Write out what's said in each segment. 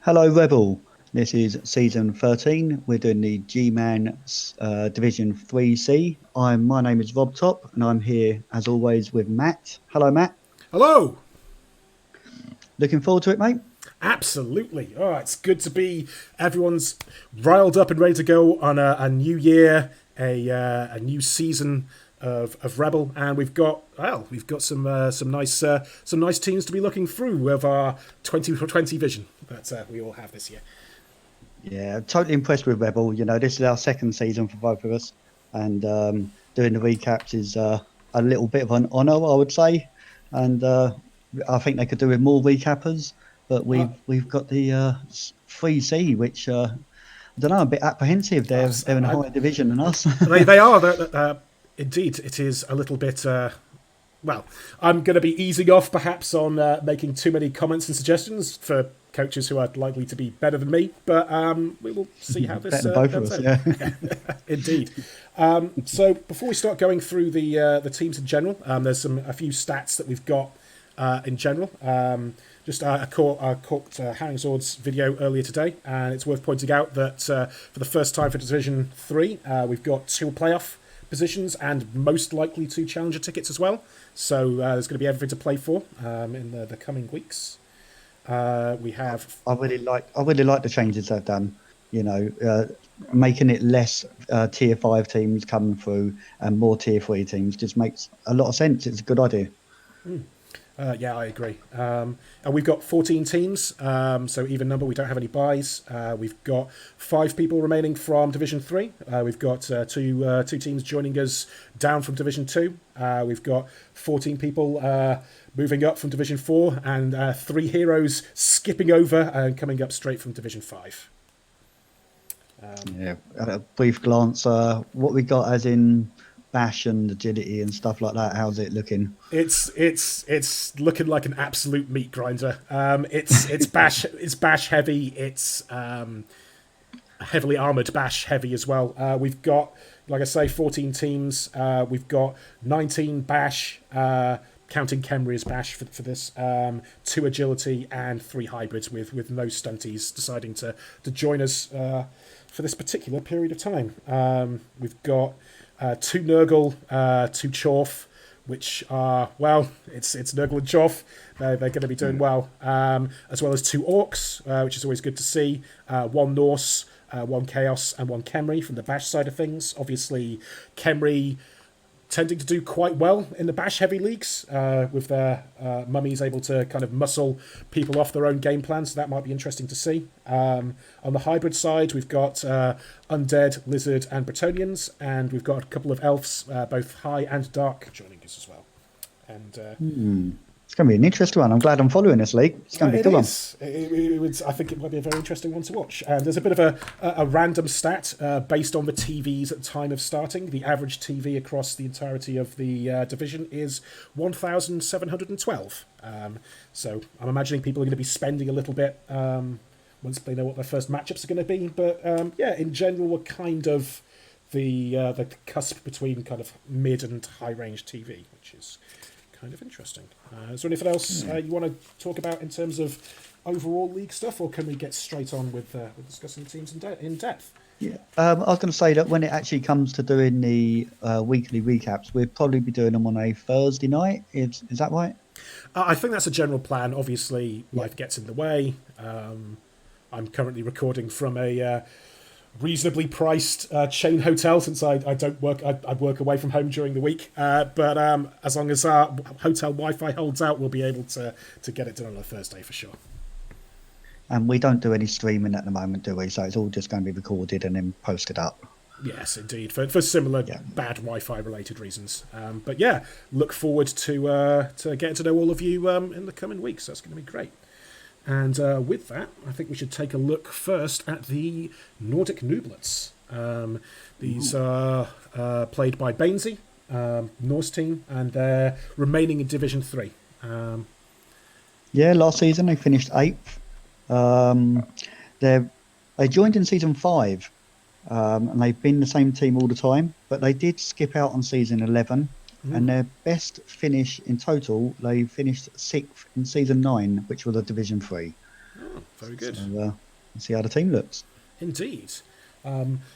Hello, ReBBL. This is season 13. We're doing the GMAN Division 3C. My name is Rob Top, and I'm here, as always, with Matt. Hello, Matt. Hello. Looking forward to it, mate? Absolutely. Oh, it's good to be. Everyone's riled up and ready to go on a new year, a new season of Rebel, and we've got some nice teams to be looking through with our 2020 vision that we all have this year. Yeah, totally impressed with ReBBL. You know, this is our second season for both of us, and doing the recaps is a little bit of an honour, I would say. And I think they could do with more recappers, but Uh, we've got the 3C, which I don't know, I'm a bit apprehensive. They're in a I, higher division than us. they are. Indeed, it is a little bit. Well, I'm going to be easing off perhaps on making too many comments and suggestions for coaches who are likely to be better than me, but we will see how this Better than both of pans us, out. yeah. Indeed. So before we start going through the teams in general, there's a few stats that we've got in general. I caught Harringzord's video earlier today, and it's worth pointing out that for the first time for Division 3, we've got 2 playoff positions and most likely 2 challenger tickets as well. So there's going to be everything to play for in the coming weeks. We have. I really like the changes they've done. You know, making it less tier 5 teams coming through and more tier 3 teams just makes a lot of sense. It's a good idea. Yeah, I agree. And we've got 14 teams, so even number. We don't have any buys. We've got 5 people remaining from Division 3. We've got two teams joining us down from Division 2. We've got 14 people moving up from Division 4, and 3 heroes skipping over and coming up straight from Division 5. Yeah, a brief glance. What we got as in bash and agility and stuff like that. How's it looking? It's looking like an absolute meat grinder. It's bash heavy. It's heavily armored bash heavy as well. We've got, like I say, 14 teams. We've got 19 bash, counting Khemri as bash for this. 2 agility and 3 hybrids with no stunties deciding to join us for this particular period of time. We've got 2 Nurgle, 2 Chorf, which are, well, it's Nurgle and Chorf. They're going to be doing well, as well as 2 Orcs, which is always good to see. 1 Norse, 1 Chaos, and 1 Khemri from the Bash side of things. Obviously, Khemri tending to do quite well in the Bash heavy leagues, with their mummies able to kind of muscle people off their own game plan, so that might be interesting to see. On the hybrid side, we've got Undead, Lizard, and Bretonnians, and we've got a couple of elves, both high and dark, joining us as well. And It's going to be an interesting one. I'm glad I'm following this league. It's going to be a good one. I think it might be a very interesting one to watch. There's a bit of a random stat based on the TVs at the time of starting. The average TV across the entirety of the division is 1,712. So I'm imagining people are going to be spending a little bit once they know what their first matchups are going to be. But yeah, in general, we're kind of the cusp between kind of mid and high range TV, which is kind of interesting. Is there anything else you want to talk about in terms of overall league stuff, or can we get straight on with discussing the teams in depth? Yeah. I was going to say that when it actually comes to doing the weekly recaps, we'll probably be doing them on a Thursday night. Is that right? I think that's a general plan. Obviously, life gets in the way. I'm currently recording from a reasonably priced chain hotel, since I don't work. I work away from home during the week. But as long as our hotel Wi-Fi holds out, we'll be able to get it done on a Thursday for sure. And we don't do any streaming at the moment, do we? So it's all just going to be recorded and then posted up. Yes, indeed, for similar bad Wi-Fi related reasons. But yeah, look forward to getting to know all of you in the coming weeks. That's going to be great. And with that, I think we should take a look first at the Nordic Nooblets. These are played by Bainsey, Norse team, and they're remaining in Division 3. Yeah, last season they finished 8th. They joined in season 5, and they've been the same team all the time, but they did skip out on season 11. And their best finish in total, they finished 6th in season 9, which was a Division 3. Very So good. we'll see how the team looks. Indeed.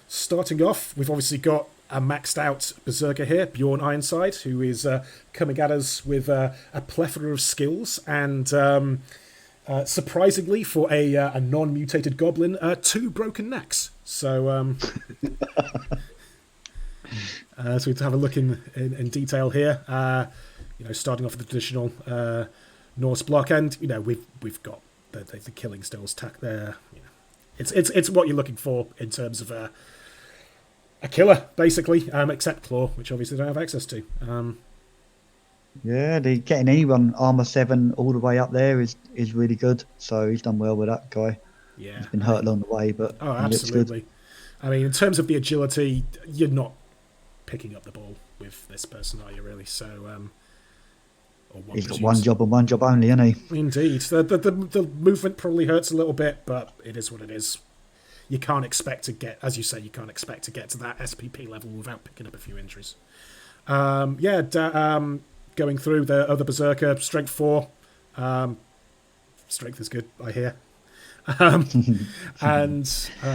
Starting off, we've obviously got a maxed out berserker here, Bjorn Ironside, who is coming at us with a plethora of skills and, surprisingly, for a non-mutated goblin, 2 broken necks. So we have a look in detail here. Starting off with the traditional Norse block, and we've got the killing stills tack there. It's what you're looking for in terms of a killer, basically, except Claw, which obviously they don't have access to. Yeah, getting anyone armor 7 all the way up there is really good. So he's done well with that guy. Yeah, He's been hurt along the way, but oh, he looks good. absolutely. I mean, in terms of the agility, you're not picking up the ball with this person, are you really? So, He's got one job and one job only, hasn't he? Indeed, the movement probably hurts a little bit, but it is what it is. You can't expect to get, as you say, you can't expect to get to that SPP level without picking up a few injuries. Going through the other berserker, strength 4. Strength is good, I hear.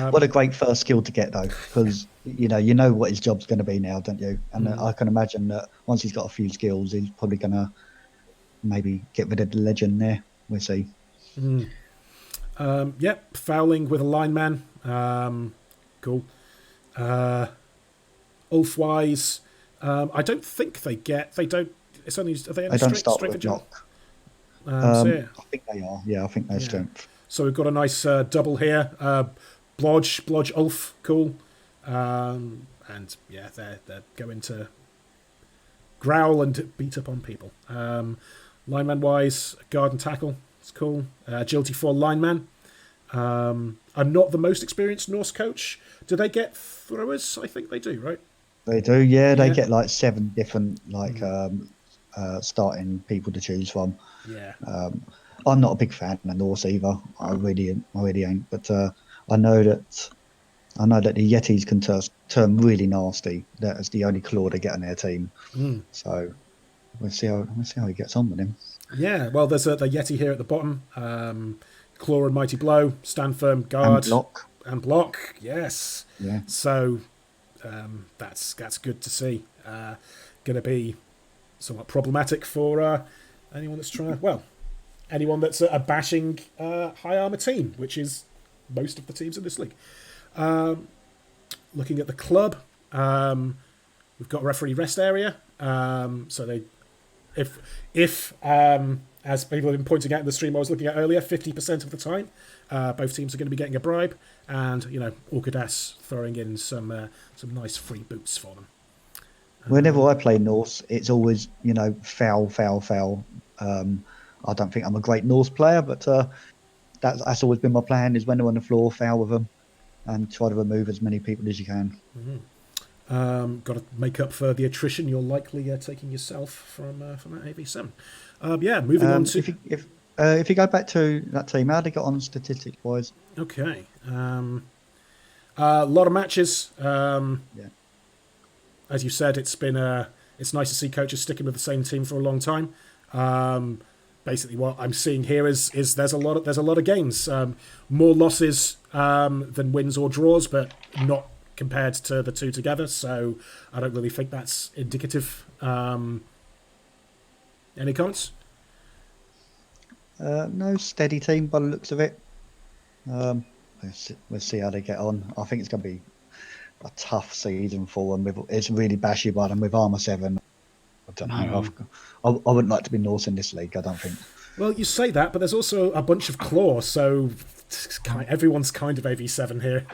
What a great first skill to get, though, because you know what his job's going to be now, don't you? And I can imagine that once he's got a few skills, he's probably going to maybe get rid of the legend there. We'll see. Fouling with a lineman. Cool. Ulf-wise, I don't think they don't. It's only are they only don't strength, start strength with and knock. yeah. I think they are. Yeah, I think they're strength. So we've got a nice double here. Blodge, Ulf, cool. And yeah, they're going to growl and beat up on people. Lineman wise, guard and tackle, it's cool. Agility 4 lineman. I'm not the most experienced Norse coach. Do they get throwers? I think they do, right? They do, yeah. They get like 7 different starting people to choose from. Yeah. I'm not a big fan of Norse either. I really ain't. But I know that the Yetis can turn really nasty. That is the only claw they get on their team. So we'll see how he gets on with him. Yeah. Well, there's the Yeti here at the bottom. Claw and mighty blow, stand firm, guard, and block. Yes. Yeah. So that's good to see. Going to be somewhat problematic for anyone that's anyone that's a bashing high armor team, which is most of the teams in this league. Looking at the club, we've got referee rest area. So they, if as people have been pointing out in the stream I was looking at earlier, 50% of the time, both teams are going to be getting a bribe, and Orkadas throwing in some nice free boots for them. Whenever I play Norse, it's always foul. I don't think I'm a great Norse player, but that's always been my plan: is when they're on the floor, foul with them, and try to remove as many people as you can. Got to make up for the attrition you're likely taking yourself from that AV7. Moving on to if you go back to that team, how they got on statistics wise? Okay, a lot of matches. As you said, it's nice to see coaches sticking with the same team for a long time. Basically, what I'm seeing here is there's a lot of games, more losses than wins or draws, but not compared to the two together. So I don't really think that's indicative. Any comments? No, steady team by the looks of it. We'll see how they get on. I think it's going to be a tough season for them. It's really bashy by them with armor 7. I don't know. I wouldn't like to be Norse in this league, I don't think. Well, you say that, but there's also a bunch of claw, so everyone's kind of AV7 here.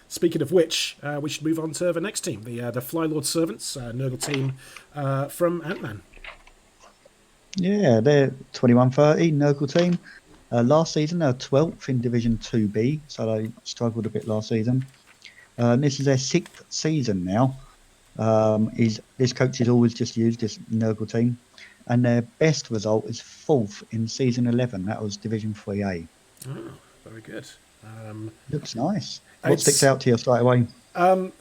Speaking of which, we should move on to the next team, the Flylord Servants, Nurgle team from Ant-Man. Yeah, they're 21-30, Nurgle team. Last season, they were 12th in Division 2B, so they struggled a bit last season. This is their 6th season now. This coach has always just used this Nurgle team, and their best result is 4th in season 11. That was Division 3A. Oh, very good. Looks nice. What sticks It's out to you straight away?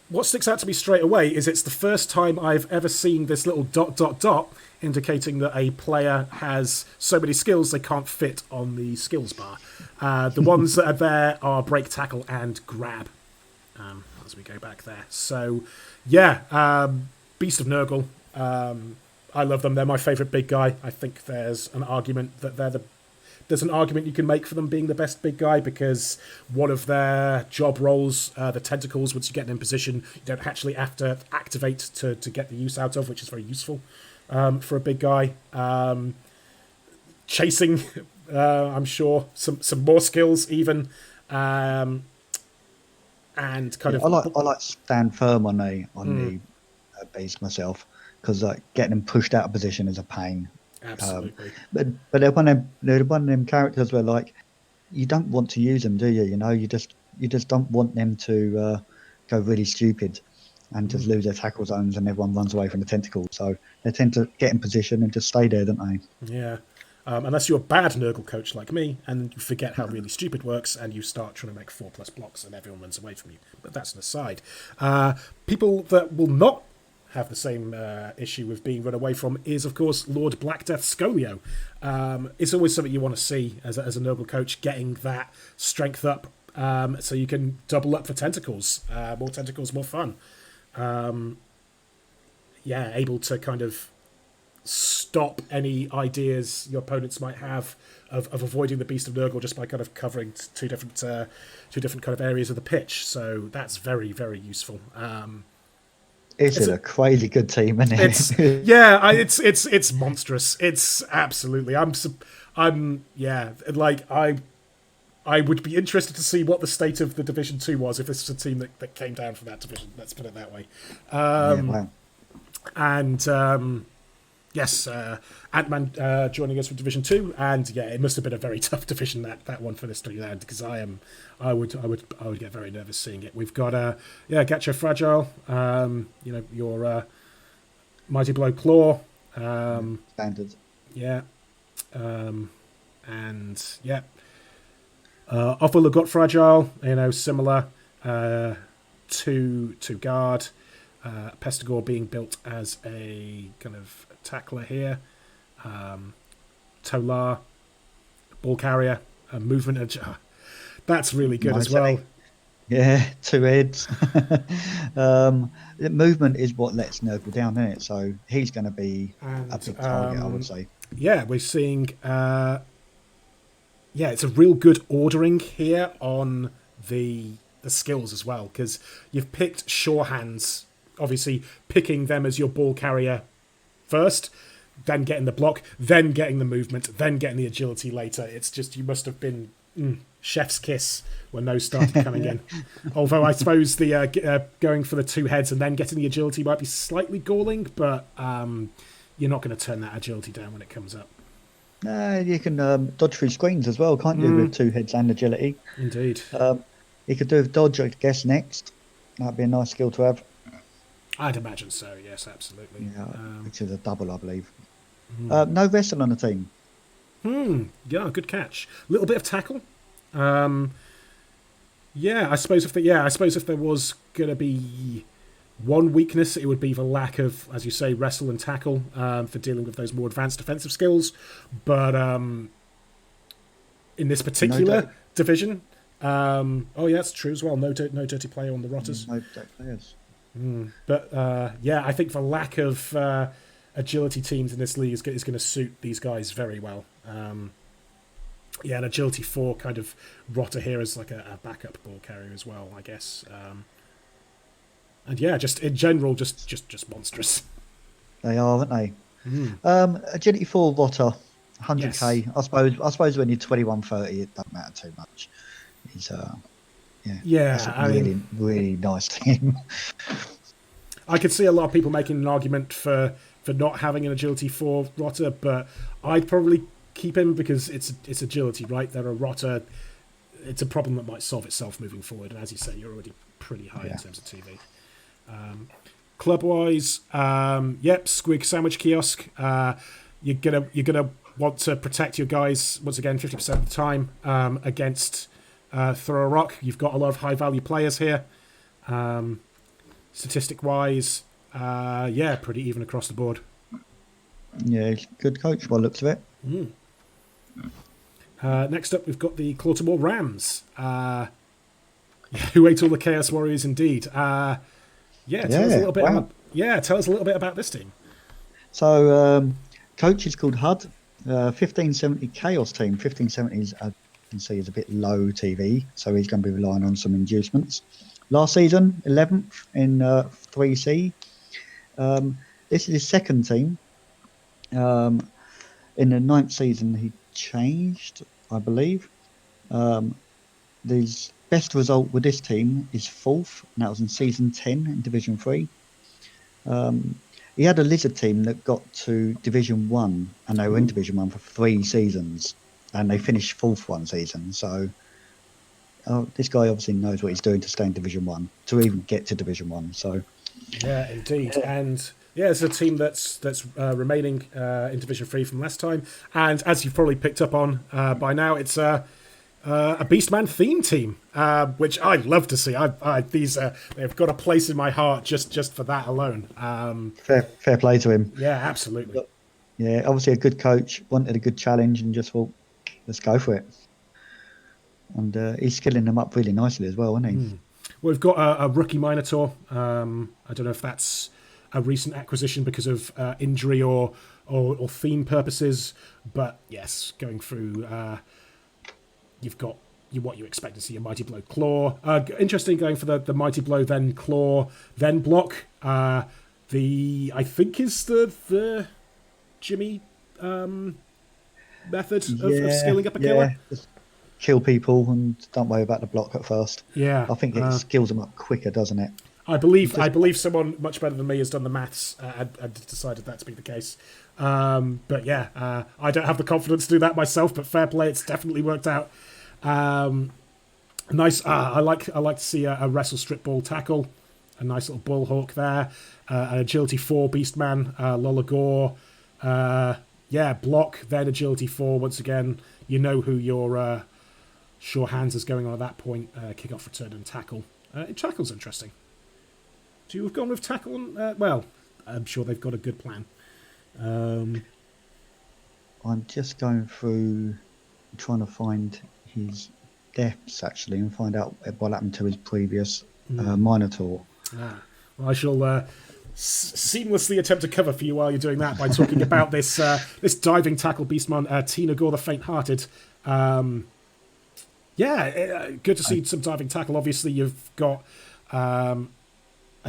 what sticks out to me straight away is it's the first time I've ever seen this little dot dot dot indicating that a player has so many skills they can't fit on the skills bar. The ones that are there are break, tackle, and grab. As we go back there, so yeah, Beast of Nurgle. I love them. They're my favourite big guy. I think there's an argument that there's an argument you can make for them being the best big guy because one of their job roles, the tentacles, once you get them in position, you don't actually have to activate to get the use out of, which is very useful for a big guy. Chasing, I'm sure, some more skills even. And kind of, I like stand firm on the beast myself because like getting them pushed out of position is a pain. absolutely. But they're one of them characters where like you don't want to use them, do you? You know, you just don't want them to go really stupid and just lose their tackle zones and everyone runs away from the tentacles. So they tend to get in position and just stay there, don't they? Yeah. Unless you're a bad Nurgle coach like me and you forget how really stupid works and you start trying to make 4+ blocks and everyone runs away from you. But that's an aside. People that will not have the same issue with being run away from is, of course, Lord Black Death Scolio. It's always something you want to see as a Nurgle coach, getting that strength up so you can double up for tentacles. More tentacles, more fun. Able to kind of stop any ideas your opponents might have of avoiding the Beast of Nurgle just by kind of covering two different kind of areas of the pitch. So that's very, very useful. It's a crazy good team, isn't it? It's monstrous. It's absolutely. I would be interested to see what the state of the Division 2 was if this was a team that came down from that division. Let's put it that way. Wow. And yes, Ant-Man joining us from Division 2, and yeah, it must have been a very tough division that one for this to land because I would get very nervous seeing it. We've got Gacha Fragile, your Mighty Blow Claw, Standard. yeah, Ophala got Fragile, similar to Guard. Pestigore being built as a kind of tackler here. Tolar, ball carrier, movement. That's really good as well. Yeah, 2 heads. The movement is what lets Nurgle down, isn't it? So he's going to be a big target, I would say. Yeah, we're seeing. It's a real good ordering here on the skills as well because you've picked sure hands. Obviously, picking them as your ball carrier first, then getting the block, then getting the movement, then getting the agility later. It's just you must have been chef's kiss when those started coming in. Although I suppose the going for the 2 heads and then getting the agility might be slightly galling, but you're not going to turn that agility down when it comes up. You can dodge through screens as well, can't you, with 2 heads and agility? Indeed. You could do dodge, I guess, next. That'd be a nice skill to have. I'd imagine so, yes, absolutely. Yeah, which is a double, I believe. No wrestling on the team. Yeah, good catch. A little bit of tackle. I suppose if there was going to be one weakness, it would be the lack of, as you say, wrestle and tackle for dealing with those more advanced defensive skills. But in this particular division, that's true as well. No dirty player on the rotters. No dirty players. But I think the lack of agility teams in this league is going to suit these guys very well. And agility 4 kind of rotter here as like a backup ball carrier as well, I guess. Just in general, just monstrous. They are, aren't they? Agility 4 rotter, 100k. Yes. I suppose when you're 21-30, it doesn't matter too much. It's that's a really nice team. I could see a lot of people making an argument for not having an agility 4 rotter, but I'd probably keep him because it's agility, right? They're a rotter. It's a problem that might solve itself moving forward. And as you say, you're already pretty high in terms of TV. Club-wise, Squig Sandwich Kiosk. You're gonna want to protect your guys once again 50% of the time against throw a rock. You've got a lot of high value players here. Statistic wise, pretty even across the board. Yeah, he's a good coach by the looks of it. Next up, we've got the Clawtamore Rams, who ate all the Chaos Warriors indeed. Tell us a little bit. Wow. Tell us a little bit about this team. So, coach is called HUD, 1570 Chaos team. 1570 is, as you can see, is a bit low TV, so he's going to be relying on some inducements. Last season, 11th in 3C. This is his second team. In the 9th season, he changed, I believe. His best result with this team is 4th, and that was in season 10 in Division 3. He had a lizard team that got to Division 1, and they were in Division 1 for 3 seasons, and they finished 4th one season. So this guy obviously knows what he's doing to stay in Division 1, to even get to Division 1. So yeah, indeed. And yeah, it's a team that's remaining in Division 3 from last time. And as you've probably picked up on by now, it's a Beastman theme team, which I love to see. They've got a place in my heart just for that alone. fair play to him. Yeah, absolutely. But, yeah, obviously a good coach, wanted a good challenge and just thought, let's go for it. And he's skilling them up really nicely as well, isn't he? Well, we've got a rookie Minotaur. I don't know if that's a recent acquisition because of injury or theme purposes, but yes, going through, you've got what you expect to see: a Mighty Blow Claw. Interesting, going for the Mighty Blow, then Claw, then Block. I think is the Jimmy method of skilling up a killer. Just kill people and don't worry about the block at first. Yeah, I think it skills them up quicker, doesn't it? I believe someone much better than me has done the maths and decided that to be the case. But yeah, I don't have the confidence to do that myself. But fair play, it's definitely worked out. Nice. I like to see a wrestle strip ball tackle, a nice little bull hawk there. An agility 4 Beastman, Lolagore. Block, then agility 4 once again. You know who your sure hands is going on at that point. Kick off, return, and tackle. Tackle's interesting. So you've gone with tackle, and well, I'm sure they've got a good plan. I'm just going through, trying to find his depths actually, and find out what happened to his previous Minotaur. Well, I shall seamlessly attempt to cover for you while you're doing that by talking about this this diving tackle beastman, Tina Gore the Faint-Hearted. Good to see some diving tackle. Obviously, you've got a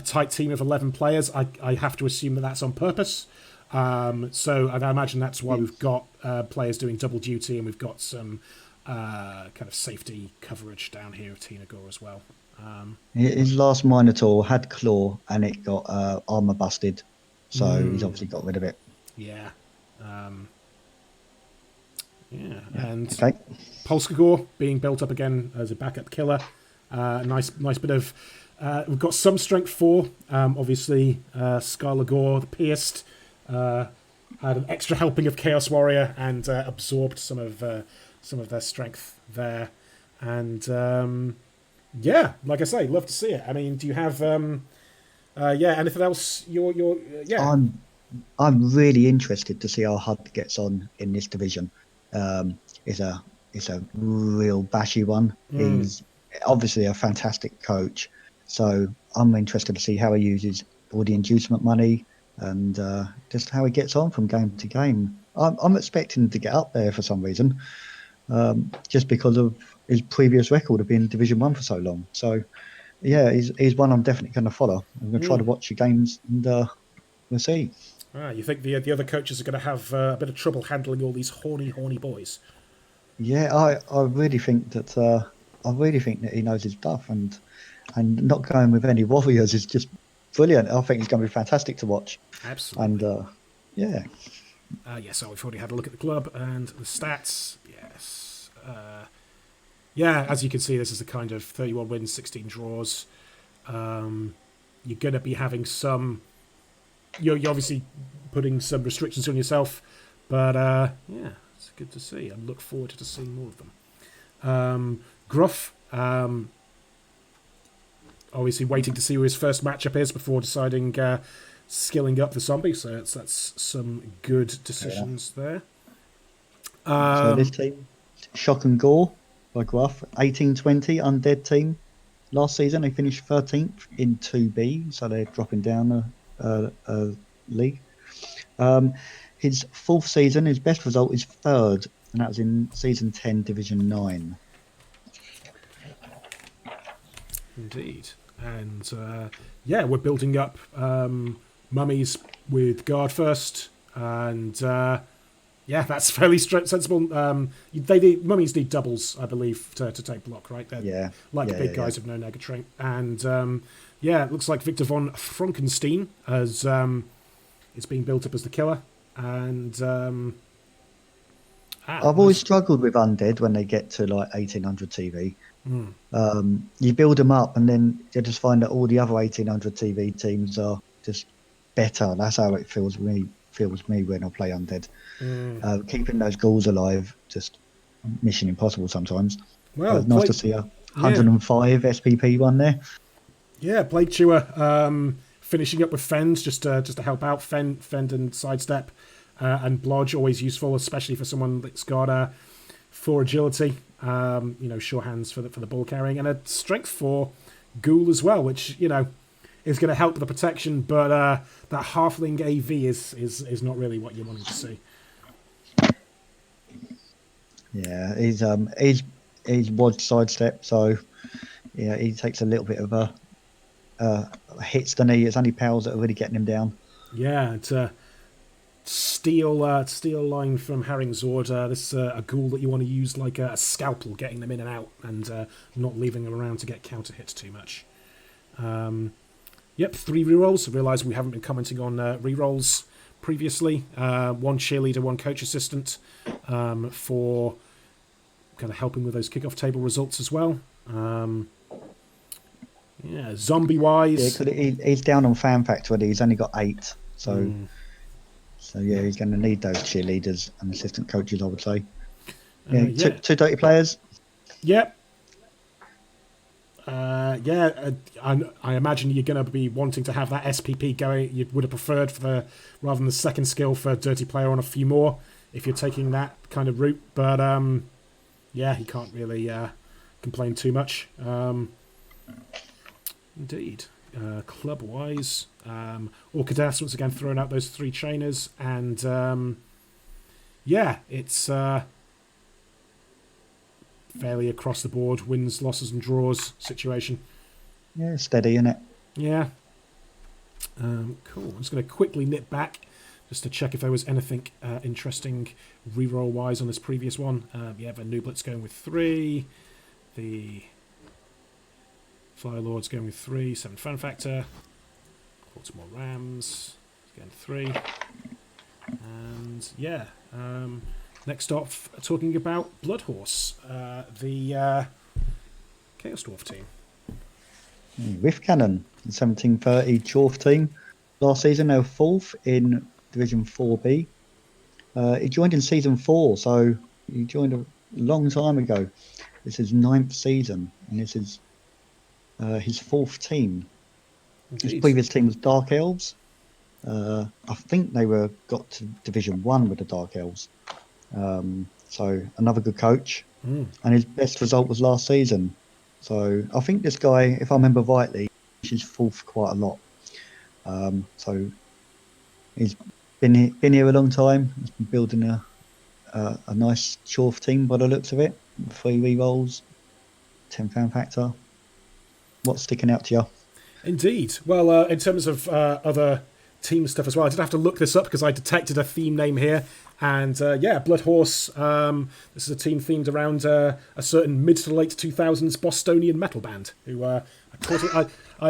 tight team of 11 players. I have to assume that that's on purpose. So I imagine that's why we've got players doing double duty, and we've got some kind of safety coverage down here of Tina Gore as well. His last Minotaur had claw, and it got armor busted, so he's obviously got rid of it. Yeah. And Okay. Polskagore being built up again as a backup killer. Nice bit of. We've got some strength 4. Obviously, Skylar Gore, the Pierced, had an extra helping of Chaos Warrior and absorbed some of their strength there. And like I say, love to see it. I mean, do you have anything else? I'm really interested to see how HUD gets on in this division. It's a real bashy one. He's obviously a fantastic coach, so I'm interested to see how he uses all the inducement money and just how he gets on from game to game. I'm expecting him to get up there for some reason, just because of his previous record of being in Division 1 for so long. So, yeah, he's one I'm definitely going to follow. I'm going to try to watch the games, and we'll see. You think the other coaches are going to have a bit of trouble handling all these horny boys? Yeah, I really think that he knows his stuff, and not going with any warriors is just brilliant. I think he's going to be fantastic to watch. Absolutely. And so we've already had a look at the club and the stats. Yes. As you can see, this is a kind of 31 wins, 16 draws. You're going to be having some. You're obviously putting some restrictions on yourself, but it's good to see. I look forward to seeing more of them. Gruff Obviously waiting to see who his first matchup is before deciding skilling up the zombie. So that's some good decisions there. So this team, Shock and Gore by Gruff, 1820 undead team. Last season they finished 13th in 2B, so they're dropping down a league. His fourth season, his best result is third, and that was in season 10, Division 9. Indeed. And we're building up mummies with guard first, and that's fairly sensible. Mummies need doubles, I believe, to take block, right? They're big guys with no negatrate. And it looks like Victor von Frankenstein is being built up as the killer. And I've always struggled with undead when they get to like 1800 TV. You build them up, and then you just find that all the other 1800 TV teams are just better. That's how it feels me when I play undead. Keeping those goals alive, just mission impossible sometimes. Well, it's nice to see a 105 SPP one there. Yeah, Blade Chewer finishing up with Fend just to help out. Fend and sidestep, and Blodge always useful, especially for someone that's got 4 agility. Sure hands for the ball carrying, and a strength 4 Ghoul as well, which is going to help with the protection. But that halfling AV is not really what you're wanting to see. Yeah, he's wad sidestep, so yeah, he takes a little bit of a hits than he. It's only pals that are really getting him down. Yeah, it's a steel line from Herring Zord. This is a ghoul that you want to use like a scalpel, getting them in and out, and not leaving them around to get counter hits too much. 3 rerolls. I realise we haven't been commenting on rerolls previously. 1 cheerleader, 1 coach assistant for kind of helping with those kickoff table results as well. Zombie wise, he's down on fan factor. He's only got 8, so he's going to need those cheerleaders and assistant coaches, I would say. Two dirty players. Yep. I imagine you're going to be wanting to have that SPP going. You would have preferred rather than the second skill for dirty player on a few more if you're taking that kind of route. But he can't really complain too much. Indeed. Club wise, Orchidas once again throwing out those 3 trainers, and it's fairly across the board wins, losses, and draws situation. Yeah, steady, isn't it? Yeah. Cool. I'm just going to quickly nip back just to check if there was anything interesting reroll wise on this previous one. The Nublit's going with 3. The Fire Lord's going with 3, 7 Fan Factor. Baltimore Rams again 3. And next off, talking about Blood Horse, the Chaos Dwarf team. Rift Cannon, the 1730 Dwarf team. Last season they were 4th in Division 4B. He joined in season 4, so he joined a long time ago. This is 9th season, and this is his 4th team. Indeed. His previous team was Dark Elves. I think they got to Division 1 with the Dark Elves. So another good coach. And his best result was last season. So I think this guy, if I remember rightly, he's 4th quite a lot. So he's been here a long time. He's been building a nice Chorf team by the looks of it. 3 rerolls, 10 fan factor. What's sticking out to you? Indeed. Well, in terms of other team stuff as well, I did have to look this up because I detected a theme name here. And Blood Horse, this is a team themed around a certain mid to late 2000s Bostonian metal band who I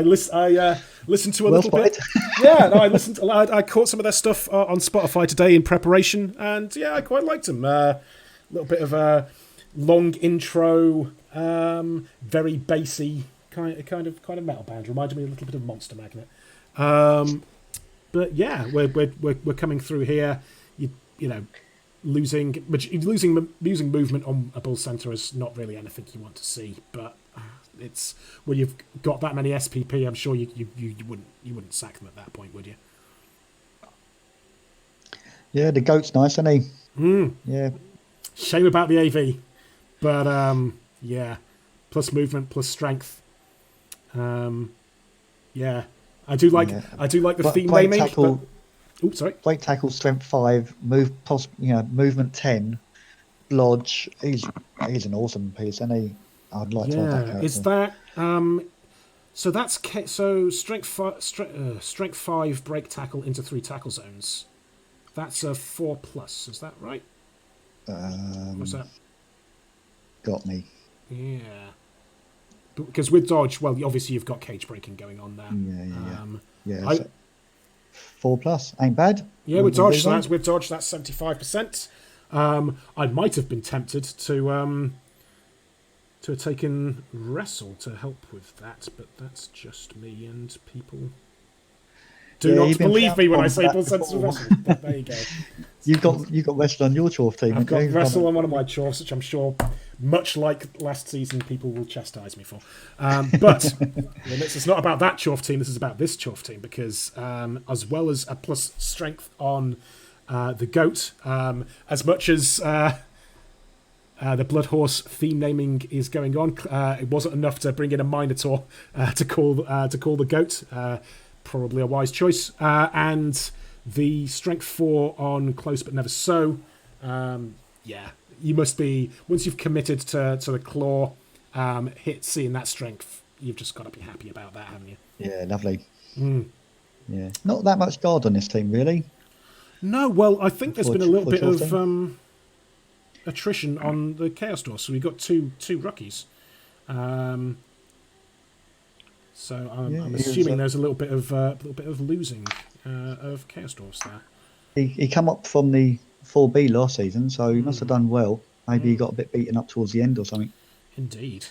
listened to a little bit. I caught some of their stuff on Spotify today in preparation, and I quite liked them. A little bit of a long intro, very bassy kind of metal band. Reminded me a little bit of Monster Magnet. But we're coming through here. You know, losing movement on a bull center is not really anything you want to see. But it's when you've got that many SPP, I'm sure you wouldn't sack them at that point, would you? Yeah, the goat's nice, isn't he? Yeah. Shame about the AV, but yeah, plus movement, plus strength. Yeah, I do like the theme Break naming. tackle, But, oops, sorry. break tackle, strength 5, movement 10, lodge. He's an awesome piece, isn't he? I'd like to have that Yeah, character. is that so? That's so strength 5 break tackle into 3 tackle zones. That's a 4+. Is that right? What's that? Got me. Yeah. Because with dodge, well, obviously you've got cage breaking going on there. Yeah. 4+ ain't bad. Yeah, with dodge, that's 75%. I might have been tempted to have taken wrestle to help with that, but that's just me, and people do not believe me when I say bull sense of wrestle. But there you go. You got wrestle on your chorf team. I've got wrestle on one of my chorfs, which I'm sure, much like last season, people will chastise me for. But it's not about that chorf team. This is about this chorf team because, as well as a plus strength on the goat, as much as the Blood Horse theme naming is going on, it wasn't enough to bring in a Minotaur to call the goat. Probably a wise choice. And the strength 4 on close but never so. Yeah, you must be, once you've committed to the claw hit, seeing that strength, you've just got to be happy about that, haven't you? Yeah, lovely. Yeah, not that much guard on this team, really. No, well, I think there's been a little bit of attrition on the Chaos Door, so we've got two rookies. So I'm assuming there's a little bit of losing of Chaos Dwarfs there. He came up from the 4B last season, so he must have done well. Maybe he got a bit beaten up towards the end or something. Indeed.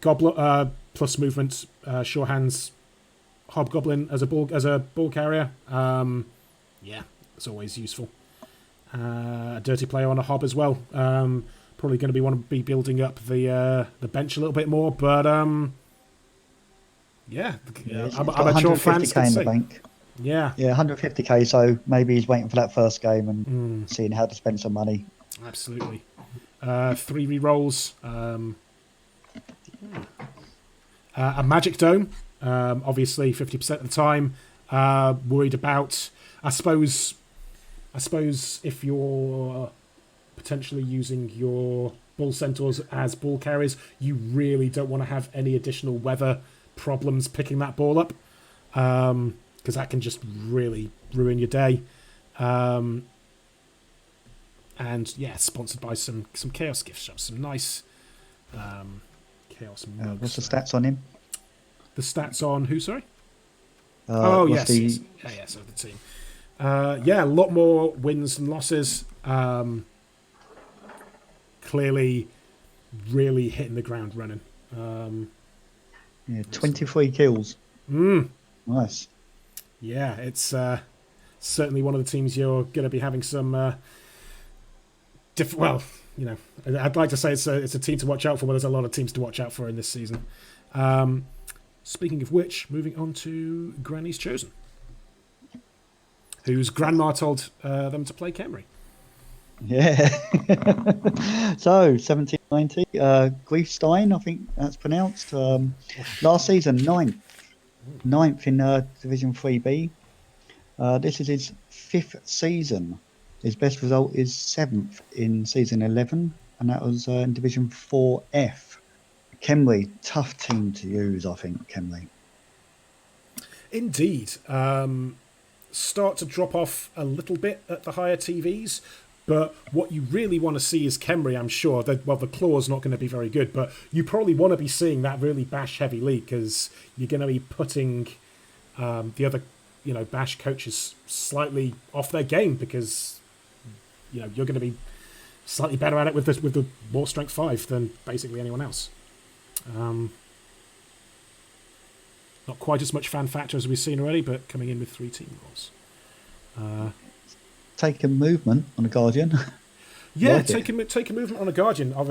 Goblin plus movement, sure hands, hobgoblin as a ball carrier. Yeah, it's always useful. A dirty player on a hob as well. Probably going to want to be building up the bench a little bit more, but I'm a sure fans can in see. the bank. Yeah, 150k. So maybe he's waiting for that first game and seeing how to spend some money. Absolutely. 3 re-rolls. A magic dome. Obviously, 50% of the time. Worried about. I suppose if you're potentially using your bull centaurs as ball carriers, you really don't want to have any additional weather problems picking that ball up, because that can just really ruin your day. And yeah, sponsored by some chaos gift shops, some nice chaos mugs. What's the stats on him? The stats on who? Sorry. Yes. Yes, of the team. A lot more wins than losses. Clearly, really hitting the ground running. 23 kills. Nice. Yeah, it's certainly one of the teams you're going to be having some. I'd like to say it's a team to watch out for, but there's a lot of teams to watch out for in this season. Speaking of which, moving on to Granny's Chosen, whose grandma told them to play Khemri. Yeah. So 1790, Griefstein, I think that's pronounced. Last season, ninth in Division 3B. This is his 5th season. His best result is 7th in season 11, and that was in Division 4F. Khemri, tough team to use, I think, Khemri. Indeed. Start to drop off a little bit at the higher TVs, but what you really want to see is Khemri, I'm sure. The claw's not going to be very good, but you probably want to be seeing that really bash-heavy league, because you're going to be putting the other bash coaches slightly off their game, because you're going to be slightly better at it with the more strength 5 than basically anyone else. Not quite as much fan factor as we've seen already, but coming in with 3 team roles. taking movement on the Guardian. Yeah, Like it. take a movement on a Guardian. Of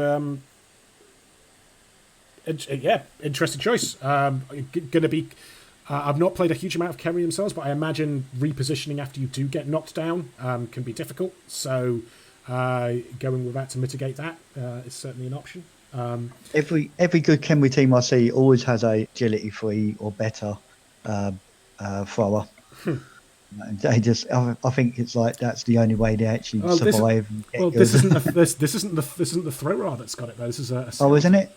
yeah, interesting choice. Going to be. I've not played a huge amount of Kerry themselves, but I imagine repositioning after you do get knocked down can be difficult. So going with that to mitigate that is certainly an option. Every good Kenry team I see always has a agility 3 or better uh, thrower. They just, I think it's like that's the only way they actually Well, this survive and well get this good. isn't the thrower that's got it though. This is a Oh, isn't skeleton. it?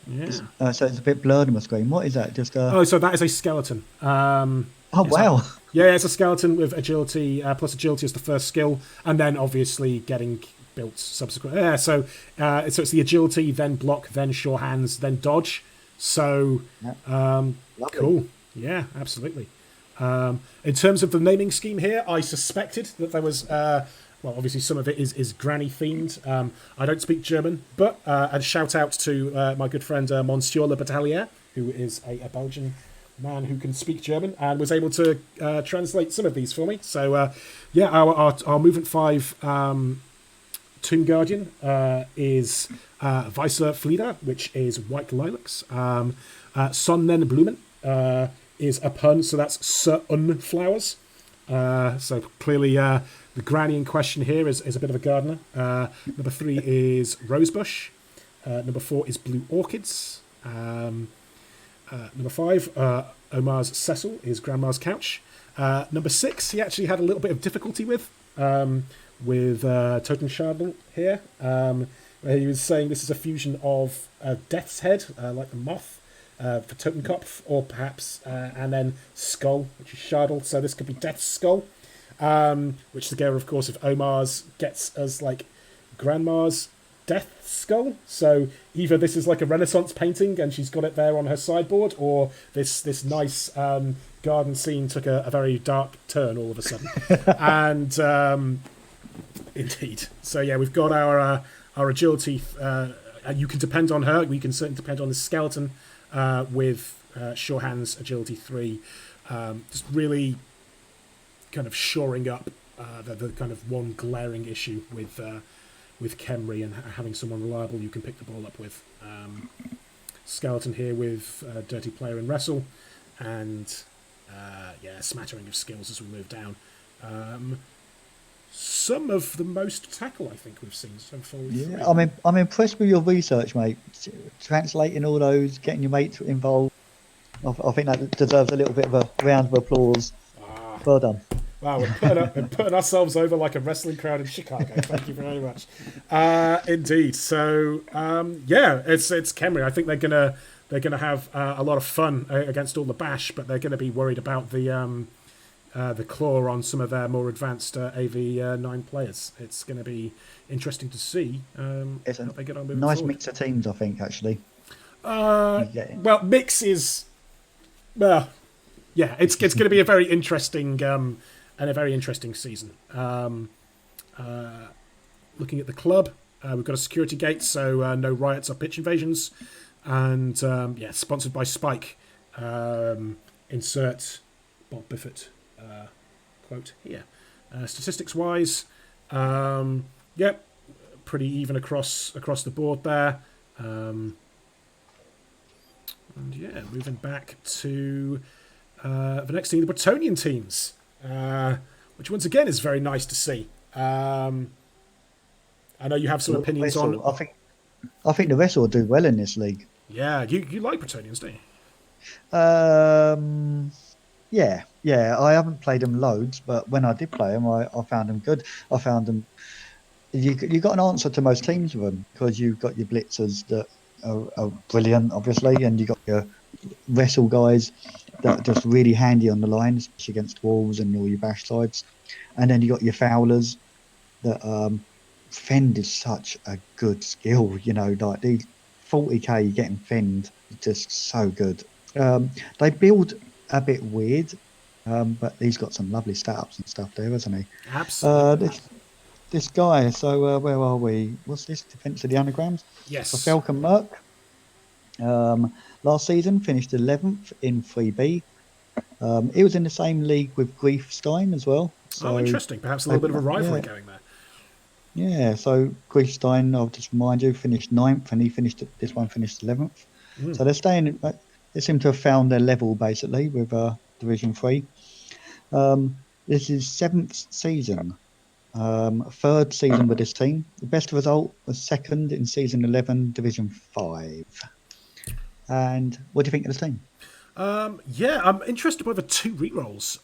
Yeah. So it's a bit blurred on my screen. What is that? Just Oh, so that is a skeleton. oh It's a, wow, yeah, it's a skeleton with agility plus agility as the first skill, and then obviously getting built subsequent. Yeah, so it's the agility, then block, then sure hands, then dodge. So yeah, lovely. cool. Yeah, absolutely. In terms of the naming scheme here, I suspected that there was. Well, obviously, some of it is granny themed. I don't speak German, but a shout out to my good friend Monsieur Le Batelier, who is a Belgian man who can speak German and was able to translate some of these for me. So, yeah, our Movement 5 Tomb Guardian is Weißer Flieder, which is white lilacs. Sonnenblumen is a pun, so that's sunflowers. So clearly, the granny in question here is a bit of a gardener. Number 3 is rosebush. Number 4 is blue orchids. Number 5, Omar's Cecil is grandma's couch. Number 6, he actually had a little bit of difficulty with Totenschadel here. Where he was saying this is a fusion of Death's Head, like the moth, for Totenkopf, or perhaps, and then Skull, which is Shardel. So this could be Death's Skull, which together, of course, of Omar's gets us like grandma's Death Skull. So either this is like a Renaissance painting and she's got it there on her sideboard, or this nice garden scene took a very dark turn all of a sudden. And indeed, so yeah, we've got our agility. You can depend on her. We can certainly depend on the skeleton with sure hands agility 3. Just really kind of shoring up the kind of one glaring issue with Khemri and having someone reliable you can pick the ball up with. Skeleton here with Dirty Player and Wrestle, and yeah, smattering of skills as we move down. Some of the most tackle I think we've seen so far. Yeah, I'm impressed with your research, mate. Translating all those, getting your mates involved. I think that deserves a little bit of a round of applause. Well done. Wow, we're putting ourselves over like a wrestling crowd in Chicago. Thank you very much. Indeed. So yeah, it's Khemri. I think they're gonna have a lot of fun against all the bash, but they're gonna be worried about the claw on some of their more advanced AV9 players. It's going to be interesting to see It's how a they get on moving nice forward. mix of teams, I think, actually. Well, mix is, well, yeah, it's going to be a very interesting and a very interesting season. Looking at the club, we've got a security gate, so no riots or pitch invasions, and yeah, sponsored by Spike. Insert Bob Biffett quote here. Statistics wise, yep, pretty even across the board there. And yeah, moving back to the next team, the Bretonian teams, which once again is very nice to see. I know you have some opinions on. I think the Wrestle will do well in this league. Yeah, you like Bretonians, don't you? Yeah. I haven't played them loads, but when I did play them, I found them good. I found them. You got an answer to most teams with them because you've got your blitzers that are brilliant, obviously, and you got your wrestle guys that are just really handy on the line, especially against walls and all your bash sides. And then you got your foulers that fend is such a good skill. You know, like the 40k getting fend is just so good. They build a bit weird, but he's got some lovely setups and stuff there, hasn't he? Absolutely. This guy. So where are we? What's this? Defense of the Anagrams. Yes. For Falcon Merc. Last season finished 11th in 3B. He was in the same league with Griefstein as well. Oh, So interesting. Perhaps a little bit of a rivalry yeah, going there. yeah. So Griefstein, I'll just remind you, finished ninth, and this one finished 11th. So they're staying. They seem to have found their level basically with Division Three. This is seventh season, third season with this team. The best result was second in season 11, Division 5. And what do you think of this team? Yeah, I'm interested by the two rerolls.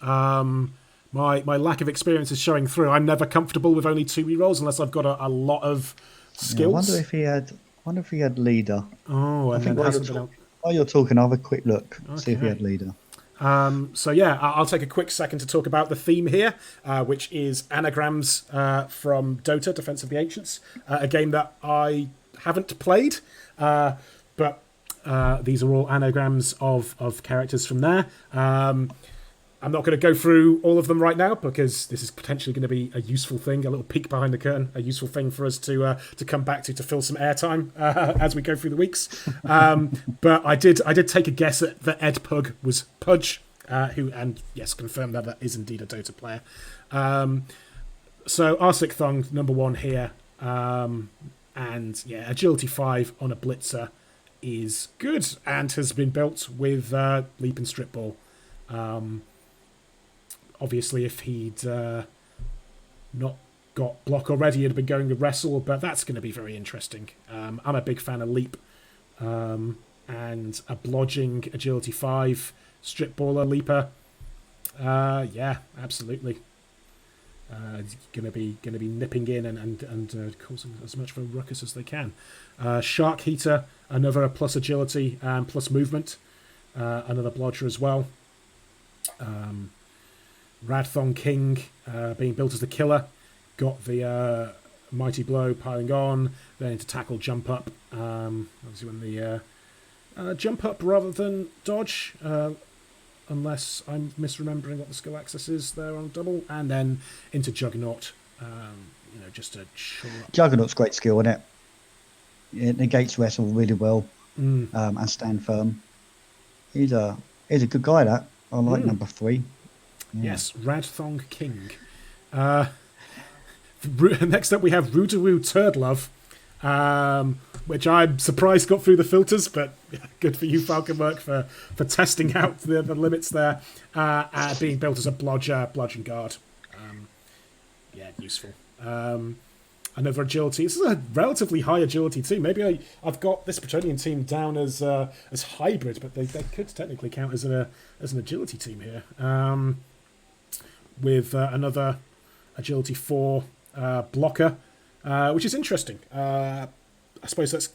My lack of experience is showing through. I'm never comfortable with only two rerolls unless I've got a lot of Yeah, I wonder skills. if he had. I wonder if he had leader. Oh, I and then think hasn't been able. while you're talking, I'll have a quick look, see if he had Okay. leader. So yeah, I'll take a quick second to talk about the theme here, which is anagrams from Dota, Defense of the Ancients, a game that I haven't played, but these are all anagrams of characters from there. I'm not going to go through all of them right now because this is potentially going to be a useful thing, a little peek behind the curtain, a useful thing for us to come back to fill some airtime as we go through the weeks. But I did take a guess at that Ed Pug was Pudge, who, and yes, confirmed that is indeed a Dota player. So Arsik Thong, number one here, and yeah, agility 5 on a blitzer is good and has been built with leap and strip ball. Obviously, if he'd not got block already, he'd have been going with wrestle, but that's going to be very interesting. I'm a big fan of leap and a blodging agility 5 strip baller leaper. Yeah, absolutely. Going to be nipping in and causing as much of a ruckus as they can. Shark Heater, another plus agility and plus movement, another blodger as well. Radthong King being built as the killer, got the mighty blow piling on, then into tackle jump up. Obviously, when the jump up rather than dodge, unless I'm misremembering what the skill access is there on double, and then into Juggernaut. Just a short. Juggernaut's great skill, isn't it? It negates wrestle really well and stand firm. He's a good guy. That I like number 3. Yeah. Yes, Radthong King. Next up, we have Rudaroo Turdlove, which I'm surprised got through the filters, but good for you, Falconwork, for testing out the limits there. Being built as a bludgeon guard. Yeah, useful. Another agility. This is a relatively high agility too. Maybe I've got this Bretonian team down as hybrid, but they could technically count as an agility team here. With another agility 4 blocker, which is interesting. I suppose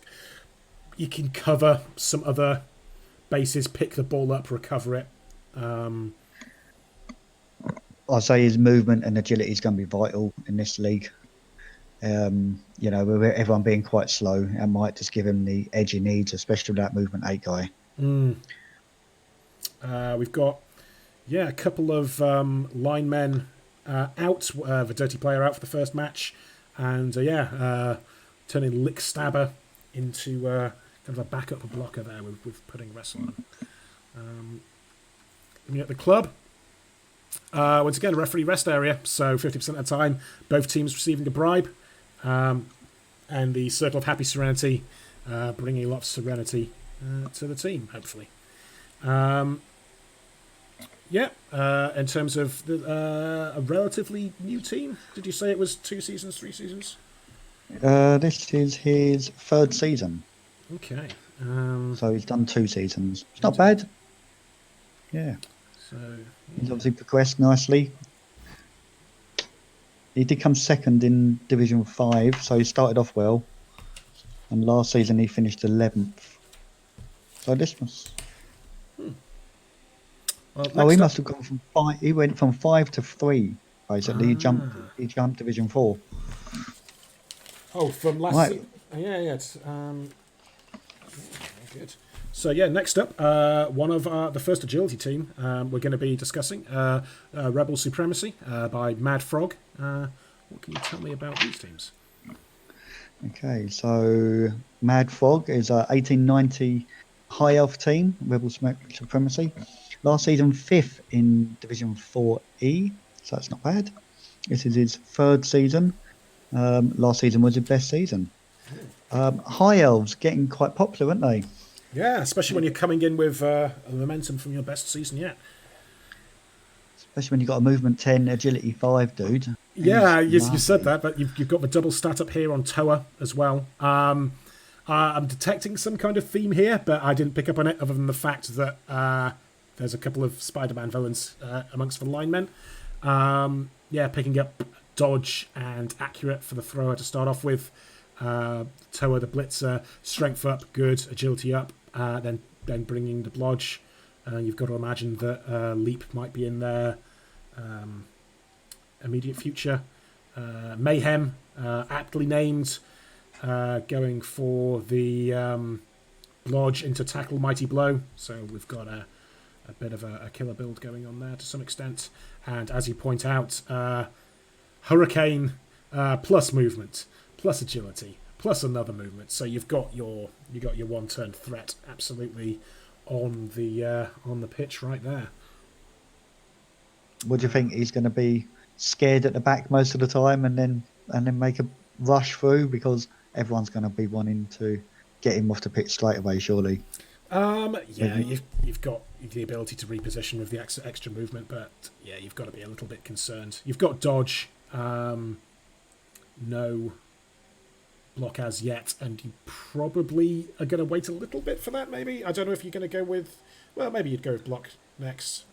you can cover some other bases, pick the ball up, recover it. I'll say his movement and agility is going to be vital in this league. With everyone being quite slow, it might just give him the edge he needs, especially with that movement 8 guy. We've got a couple of linemen out, the dirty player out for the first match, and turning Lick Stabber into kind of a backup blocker there with putting wrestle on. Looking at the club, once again, a referee rest area, so 50% of the time, both teams receiving a bribe, and the Circle of Happy Serenity bringing a lot of serenity to the team, hopefully. In terms of a relatively new team, did you say it was 2 seasons, 3 seasons? This is his 3rd season. Okay. So he's done 2 seasons. It's not bad. Yeah. So he's obviously progressed nicely. He did come second in Division 5, so he started off well. And last season he finished 11th. So this was... Well, he must have gone from 5. He went from 5 to 3. Basically, he jumped Division 4. Oh, from last. Right. Yeah. Good. So next up, one of the first agility team we're going to be discussing, ReBBL Supremacy by Mad Frog. What can you tell me about these teams? Okay, so Mad Frog is a 1890 high elf team, ReBBL Supremacy. Last season 5th in Division 4E, so that's not bad. This is his third season. Last season was his best season. High elves getting quite popular, aren't they? Yeah, especially when you're coming in with momentum from your best season yet. Especially when you've got a movement 10, agility 5, dude. Yeah, He's you said nasty. that, but you've got the double stat up here on Toa as well. I'm detecting some kind of theme here, but I didn't pick up on it other than the fact that there's a couple of Spider-Man villains amongst the linemen. Yeah, picking up dodge and accurate for the thrower to start off with. Toa the blitzer, strength up, good, agility up, then bringing the blodge. You've got to imagine that leap might be in there. Immediate future. Mayhem, aptly named, going for the blodge into tackle mighty blow. So we've got a bit of a killer build going on there to some extent. And as you point out, hurricane plus movement, plus agility, plus another movement. So you've got your one turn threat absolutely on the pitch right there. What do you think? He's going to be scared at the back most of the time, and then make a rush through because everyone's going to be wanting to get him off the pitch straight away. Surely. Yeah, you've got the ability to reposition with the extra movement, but yeah, you've got to be a little bit concerned. You've got dodge, no block as yet, and you probably are going to wait a little bit for that. Maybe I don't know if you're going to go with. Well, maybe you'd go with block next.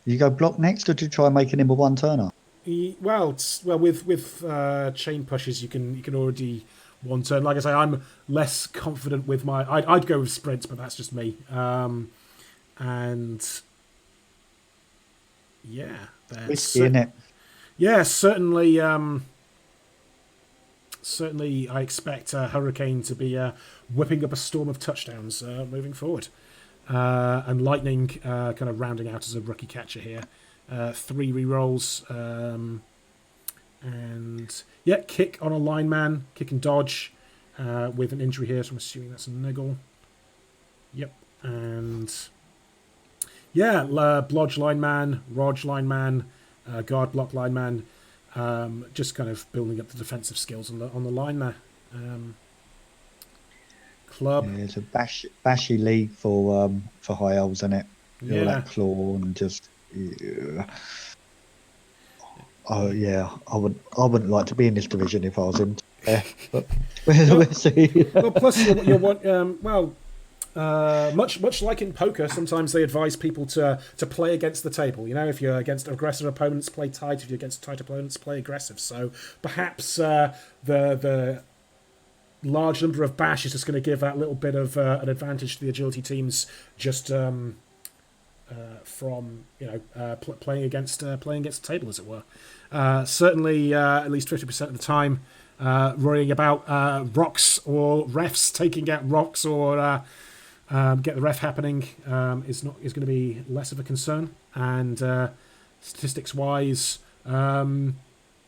You go block next, or do you try making him a one turner? With chain pushes, you can already one turn. Like I say, I'm less confident with my. I'd go with sprints, but that's just me. And yeah, Risky, isn't it? Yeah, certainly. Certainly, I expect Hurricane to be whipping up a storm of touchdowns moving forward. And Lightning kind of rounding out as a rookie catcher here. 3 rerolls. And yeah, kick on a lineman, kick and dodge with an injury here, so I'm assuming that's a niggle. Yep. And yeah, blodge lineman, Rog lineman, guard block lineman. Just kind of building up the defensive skills on the line there. Club. Yeah, it's a bashy league for high elves, isn't it? Yeah. All that claw and just. Yeah. Oh yeah, I wouldn't like to be in this division if I was in. Yeah, but we'll see. Well, plus you're much like in poker, sometimes they advise people to play against the table. You know, if you're against aggressive opponents, play tight. If you're against tight opponents, play aggressive. So perhaps the large number of bash is just going to give that little bit of an advantage to the agility teams, just from playing against the table, as it were. Certainly, at least 50% of the time, worrying about rocks or refs taking out rocks or get the ref happening is going to be less of a concern. And statistics wise, yeah,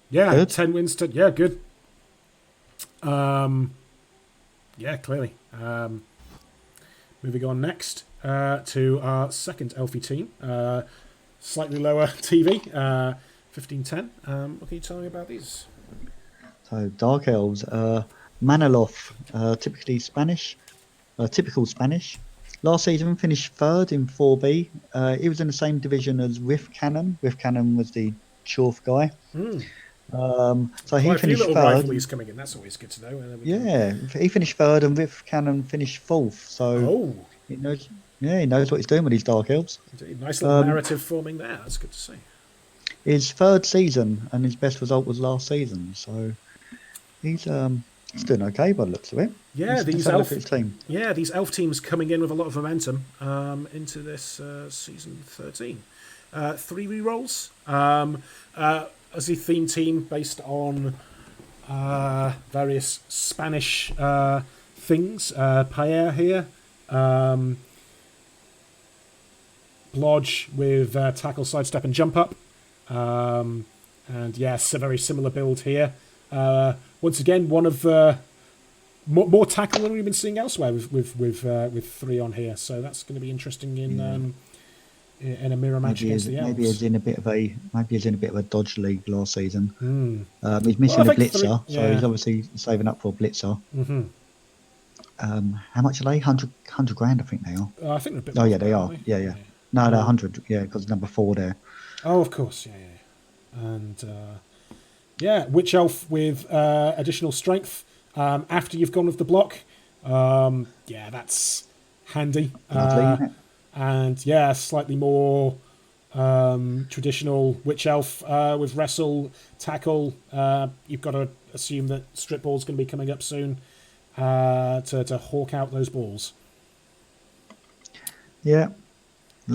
Good. 10 wins to good. Yeah, clearly. Moving on next to our second Elfie team, slightly lower TV, 1510. What can you tell me about these? So Dark Elves, Manaloth, typical Spanish. Last season finished third in 4B. He was in the same division as Riff Cannon. Riff Cannon was the Chorf guy. So he Quite a few finished little third. rivalries coming in. That's always good to know. Yeah, he finished third, and Riff Cannon finished fourth. So he knows. Yeah, he knows what he's doing with these Dark Elves. Indeed. Nice little narrative forming there. That's good to see. His third season, and his best result was last season. So he's doing okay by the looks of it. Yeah, these elf teams coming in with a lot of momentum into this season 13. 3 rerolls. As a theme team based on various Spanish things. Paella here. Blodge with tackle, sidestep, and jump up. And yes, a very similar build here. Once again, one of more tackle than we've been seeing elsewhere with 3 on here. So that's going to be interesting in in a mirror match Maybe against is the maybe elves. is in a bit of a dodge league last season. He's Well, I missing a think three. blitzer, so Yeah. he's obviously saving up for a blitzer. How much are they? 100 grand, I think they are. I think they're a bit Oh more yeah, than they that, aren't are. they? Yeah, yeah. Yeah. No, 100. Yeah, because number 4 there. Oh, of course. Yeah, yeah. And yeah, Witch Elf with additional strength after you've gone with the block. Yeah, that's handy. Lovely, isn't it? And yeah, slightly more traditional Witch Elf with wrestle, tackle. You've got to assume that strip ball's going to be coming up soon to hawk out those balls. Yeah.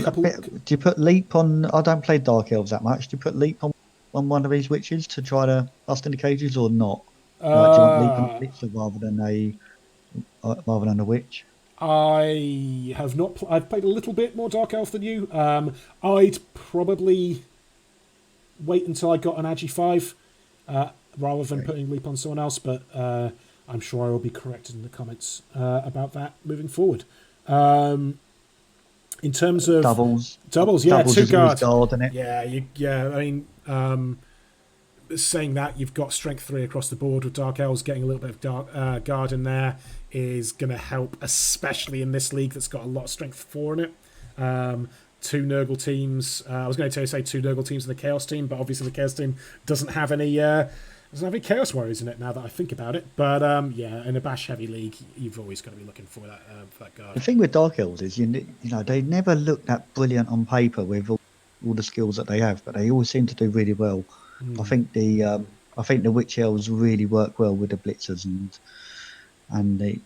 Couple. Do you put leap on? I don't play Dark Elves that much. Do you put leap on one of these witches to try to bust in the cages or not? Like, do you want leap on a blitzer rather than a witch? I have not. I've played a little bit more Dark Elf than you. I'd probably wait until I got an Agi 5 rather than Okay. putting Leap on someone else, but I'm sure I will be corrected in the comments about that moving forward. In terms of Doubles. yeah, Doubles two is always guard. guard, isn't it? Yeah. I mean, saying that you've got strength 3 across the board with Dark Elves, getting a little bit of guard in there is going to help, especially in this league that's got a lot of strength 4 in it. Two Nurgle teams. I was going to say two Nurgle teams in the Chaos team, but obviously the Chaos team doesn't have any Chaos Warriors in it now that I think about it. But yeah, in a bash heavy league, you've always got to be looking for that guard. The thing with Dark Elves is, you know, they never look that brilliant on paper with all the skills that they have, but they always seem to do really well. I think the Witch Elves really work well with the blitzers and they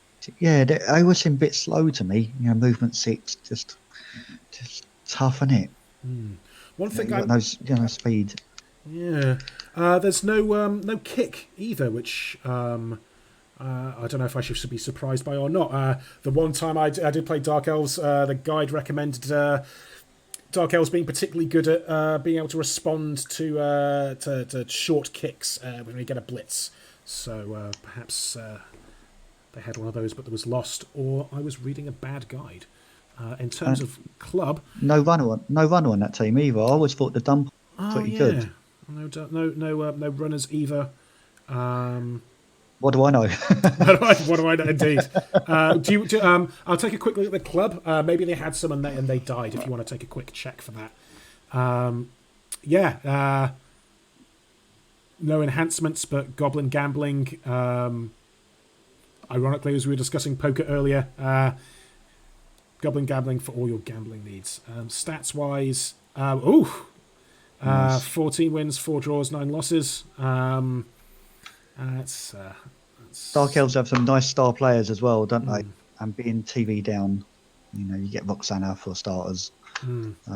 always seem a bit slow to me. You know, movement 6, just tough, isn't it? One thing You got no speed. Yeah, there's no kick either, which I don't know if I should be surprised by or not. The one time I did play Dark Elves, the guide recommended Dark Elves being particularly good at being able to respond to short kicks when you get a blitz. So perhaps they had one of those, but there was lost, or I was reading a bad guide. In terms of club, No runner on that team either. I always thought the dump was pretty good. No runners either. What do I know? What do I know? Indeed. I'll take a quick look at the club. Maybe they had some and they died. If you want to take a quick check for that. No enhancements, but Goblin Gambling. Ironically, as we were discussing poker earlier, Goblin Gambling for all your gambling needs. Stats wise, Nice. 14 wins, 4 draws, 9 losses. That's Dark Elves have some nice star players as well, don't they? And being TV down, you know, you get Roxana for starters. I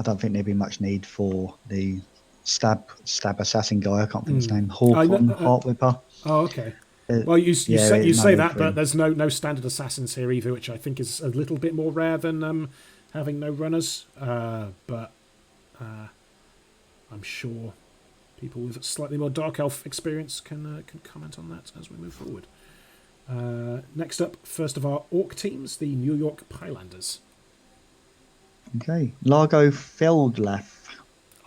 don't think there'd be much need for the stab assassin guy. I can't think his name. Hawthorne, Heartwhipper. Oh, okay. Well, you say no that, for but him. there's no standard assassins here either, which I think is a little bit more rare than having no runners. But I'm sure people with slightly more Dark Elf experience can comment on that as we move forward. Next up, first of our Orc teams, the New York Pylanders. Okay. Largo Feldlath.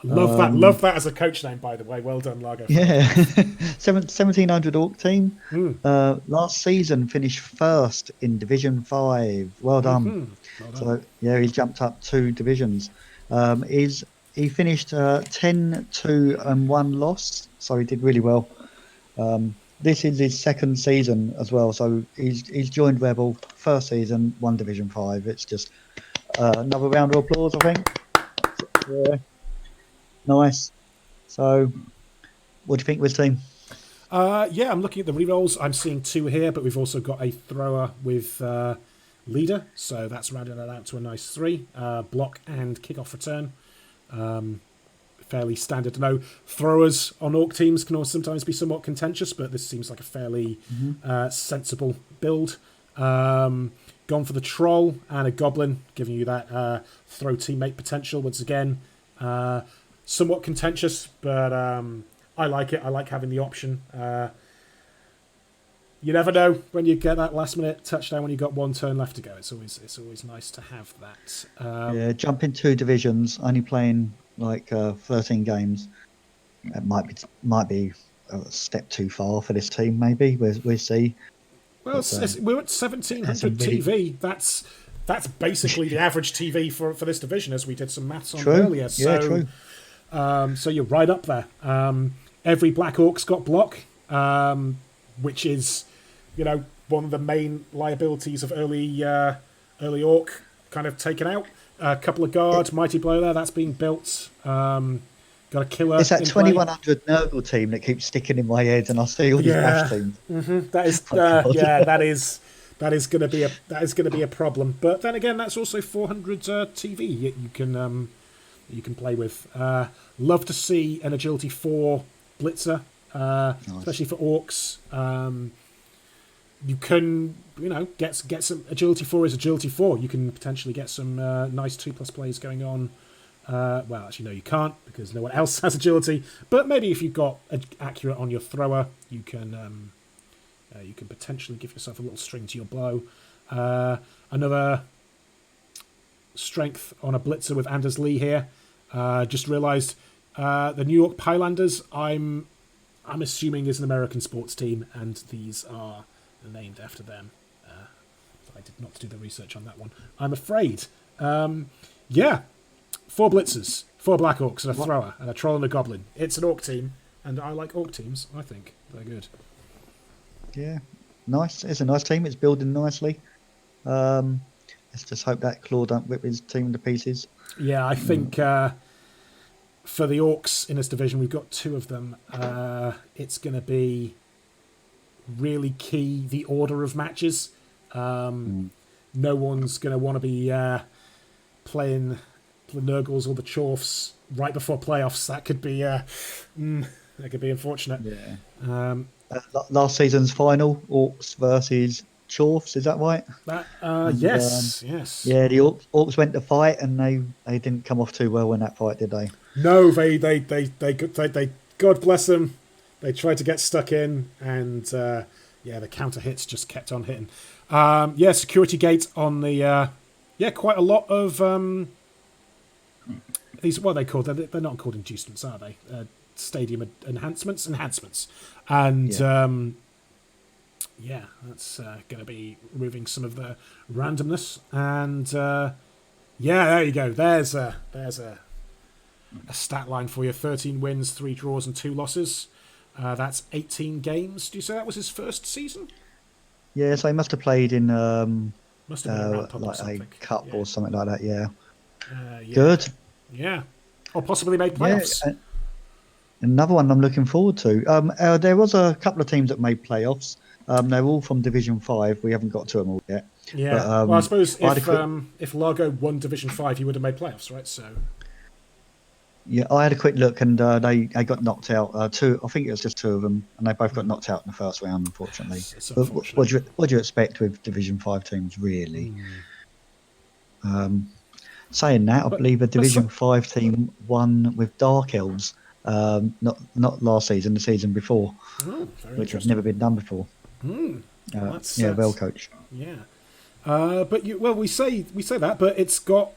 Love that as a coach name, by the way. Well done, Largo. Yeah. 1700 Orc team. Last season finished first in Division 5. Well done. Well done. So, yeah, he jumped up 2 divisions. He finished 10-2 and 1 loss. So he did really well. This is his second season as well. So he's joined Rebel, first season, 1 Division 5. It's just another round of applause, I think. Yeah. Nice. So, what do you think of his team? Yeah, I'm looking at the rerolls. I'm seeing 2 here, but we've also got a thrower with leader, so that's rounding it out to a nice 3. Block and kick-off return. Fairly standard to know. Throwers on Orc teams can also sometimes be somewhat contentious, but this seems like a fairly sensible build. Gone for the Troll and a Goblin, giving you that throw teammate potential once again. Somewhat contentious, but I like it. I like having the option. you never know when you get that last minute touchdown when you got one turn left to go. It's always nice to have that. Yeah, jumping 2 divisions, only playing like 13 games. It might be a step too far for this team. Maybe we'll see. Well, But we're at it's a 1700 really TV. That's basically the average TV for this division, as we did some maths on true. earlier. Yeah, So, true. so you're right up there. Every Black Orc's got block, which is, one of the main liabilities of early Orc kind of taken out. A couple of guard, Mighty Blow there, that's being built. Got a killer It's that in play. 2100 Nurgle team that keeps sticking in my head, and I see all these bash Yeah, teams. that is Oh God. yeah, that is going to be a problem. But then again, that's also 400 TV you can play with. Love to see an Agility 4 Blitzer, Nice. especially for Orcs. You can get some Agility 4 is Agility 4. You can potentially get some nice 2+ plays going on. Well, actually, no, you can't because no one else has agility. But maybe if you've got accurate on your thrower, you can potentially give yourself a little string to your bow. Another strength on a blitzer with Anders Lee here. Just realised the New York Pilanders. I'm assuming is an American sports team, and these are named after them. I did not do the research on that one, I'm afraid. Yeah. 4 blitzers, 4 black orcs, and a thrower, and a troll and a goblin. It's an orc team, and I like orc teams. I think they're good. Yeah, nice. It's a nice team. It's building nicely. Let's just hope that Claw don't rip his team to pieces. Yeah, I think for the orcs in this division, we've got 2 of them. It's going to be really key the order of matches. No one's going to want to be playing the Nurgles or the Chorfs right before playoffs. That could be unfortunate. Yeah. Last season's final, Orcs versus Chorfs. Is that right? Yes. Yeah, the Orcs went to fight, and they didn't come off too well in that fight, did they? No, they God bless them. They tried to get stuck in, and the counter hits just kept on hitting. Security gate on the quite a lot of these. What are they called? They're not called inducements, are they? Stadium enhancements, and that's going to be removing some of the randomness. And there you go. There's a stat line for you: 13 wins, 3 draws, and 2 losses. That's 18 games. Do you say that was his first season? Yeah, so he must have played in Must have been a ramp up or like a something. cup or something like that. Yeah, Yeah. good. Yeah, or possibly made playoffs. Yeah, another one I'm looking forward to. There was a couple of teams that made playoffs. They're all from Division 5. We haven't got to them all yet. Yeah. But, well, I suppose I if Largo won Division 5, he would have made playoffs, right? So. Yeah, I had a quick look, and they got knocked out. 2, I think it was just 2 of them, and they both got knocked out in the first round, unfortunately. It's But unfortunate. what do you expect with Division 5 teams, really? Saying that, I believe a Division 5 team won with Dark Elves, not last season, the season before, which has never been done before. Well coached. Yeah, but we say that, but it's got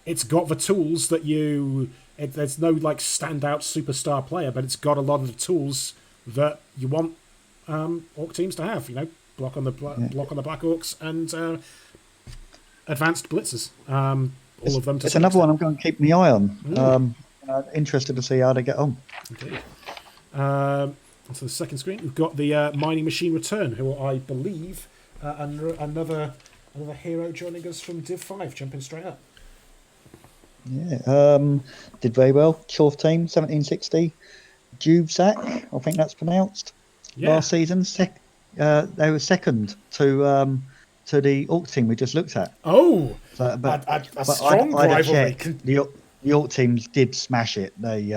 the tools that there's no like standout superstar player, but it's got a lot of the tools that you want orc teams to have. Block on the Black Orcs and advanced blitzers. All of them. It's another one I'm going to keep my eye on. Interested to see how they get on. Indeed. Onto the second screen, we've got the Mining Machine Return, who I believe another hero joining us from Div 5, jumping straight up. Yeah, did very well. Chorf team, 1760. Jubsac, I think that's pronounced. Yeah. Last season, they were second to the Orc team we just looked at. Oh, so, a strong rivalry. The Orc teams did smash it. They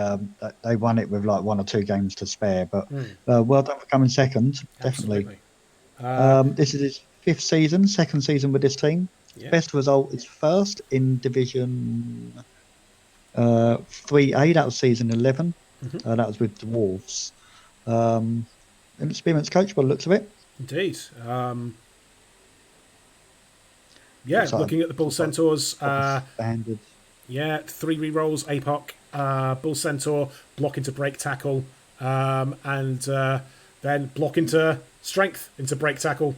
won it with like 1 or 2 games to spare. But well done for coming second, definitely. This is his 5th season, 2nd season with this team. Yeah. Best result is first in Division 3A. That was season 11. That was with Dwarves. An experienced coach by the looks of it. Indeed. Yeah, Looks like looking at the Bull Centaurs, proper standard. yeah, 3 rerolls, APOC, Bull Centaur, block into break tackle, and then block into strength into break tackle.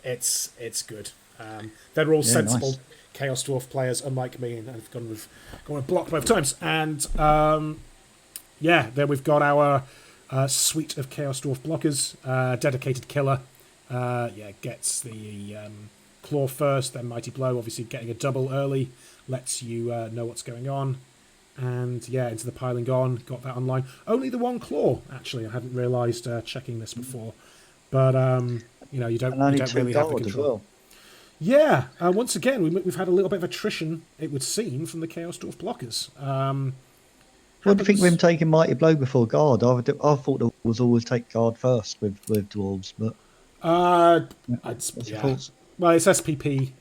It's good. They're all Yeah, sensible nice. Chaos Dwarf players, unlike me, and have gone with block both times. And yeah, then we've got our suite of Chaos Dwarf blockers. Dedicated Killer, yeah, gets the claw first, then Mighty Blow. Obviously, getting a double early lets you know what's going on. And yeah, into the piling on, got that online. Only the one claw, actually. I hadn't realised checking this before, but you know, you And don't only two really have the guard as control. well. Yeah, once again, we've had a little bit of attrition, it would seem, from the Chaos Dwarf blockers. What do you think of Happens. him taking Mighty Blow before guard? I thought it was always take guard first with dwarves, but Uh, yeah, it's, what's your yeah. thoughts? Well, it's SPP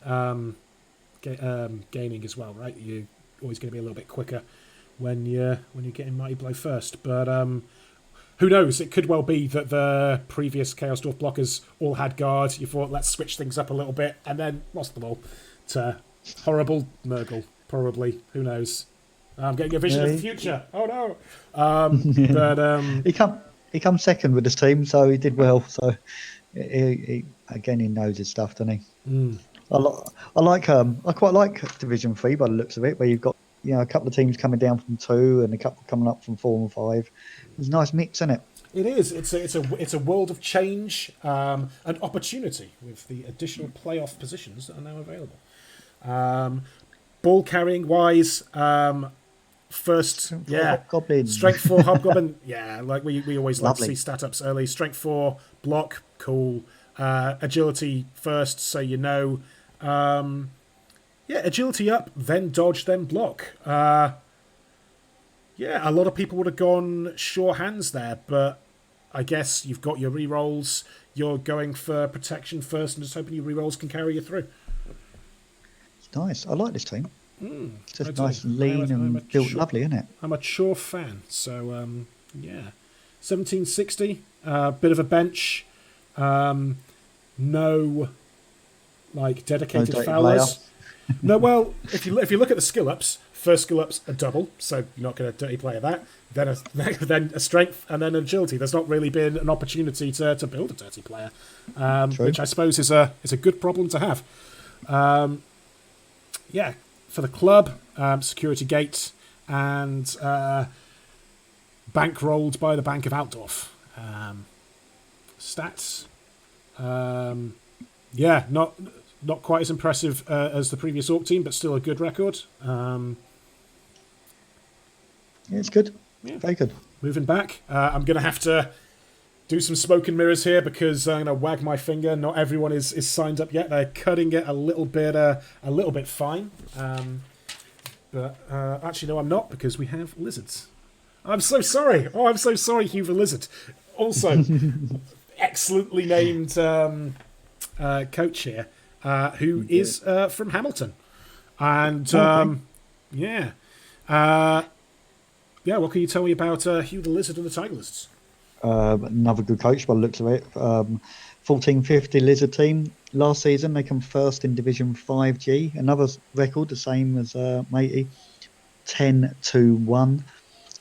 gaining as well, right? You're always going to be a little bit quicker when you're getting Mighty Blow first. But who knows? It could well be that the previous Chaos Dwarf blockers all had guard. You thought, let's switch things up a little bit, and then lost them all to horrible Nurgle, probably. Who knows? I'm getting a vision Yeah, of the future. Oh no! But he come second with his team, so he did well. So again, he knows his stuff, doesn't he? I quite like Division 3 by the looks of it, where you've got a couple of teams coming down from 2 and a couple coming up from 4 and 5. There's a nice mix in it. it is. It's a world of change and opportunity with the additional playoff positions that are now available. Ball carrying wise, first, yeah, Hobgoblin. strength 4 hobgoblin, yeah, like we always like to Lovely. see stat ups early. Strength 4 block, cool. Agility first, so you know. Yeah, agility up, then dodge, then block. Yeah, a lot of people would have gone sure hands there, but I guess you've got your rerolls. You're going for protection first, and just hoping your rerolls can carry you through. It's nice. I like this team. It's I just do. nice and lean and built lovely, isn't it? I'm a Chore fan, so yeah. 1760, bit of a bench. No, like dedicated No fouls. No, well, if you look at the skill ups, first skill up's a double, so you're not going to dirty player that. Then then a strength and then an agility. There's not really been an opportunity to build a dirty player, which I suppose is a good problem to have. Yeah, for the club, security gate and bankrolled by the Bank of Altdorf. Stats. Yeah, not quite as impressive as the previous Orc team, but still a good record. Yeah, it's good. Yeah. Very good. Moving back, I'm going to have to do some smoke and mirrors here because I'm going to wag my finger. Not everyone is signed up yet. They're cutting it a little bit fine. But actually, no, I'm not because we have lizards. I'm so sorry. Oh, I'm so sorry, Hugh the Lizard. Also, excellently named coach here, who is from Hamilton. And yeah. Yeah, what can you tell me about Hugh the Lizard and the Tiger Lizards? Another good coach by the looks of it. 1450 Lizard team. Last season, they come first in Division 5G. Another record, the same as Matey. 10-1.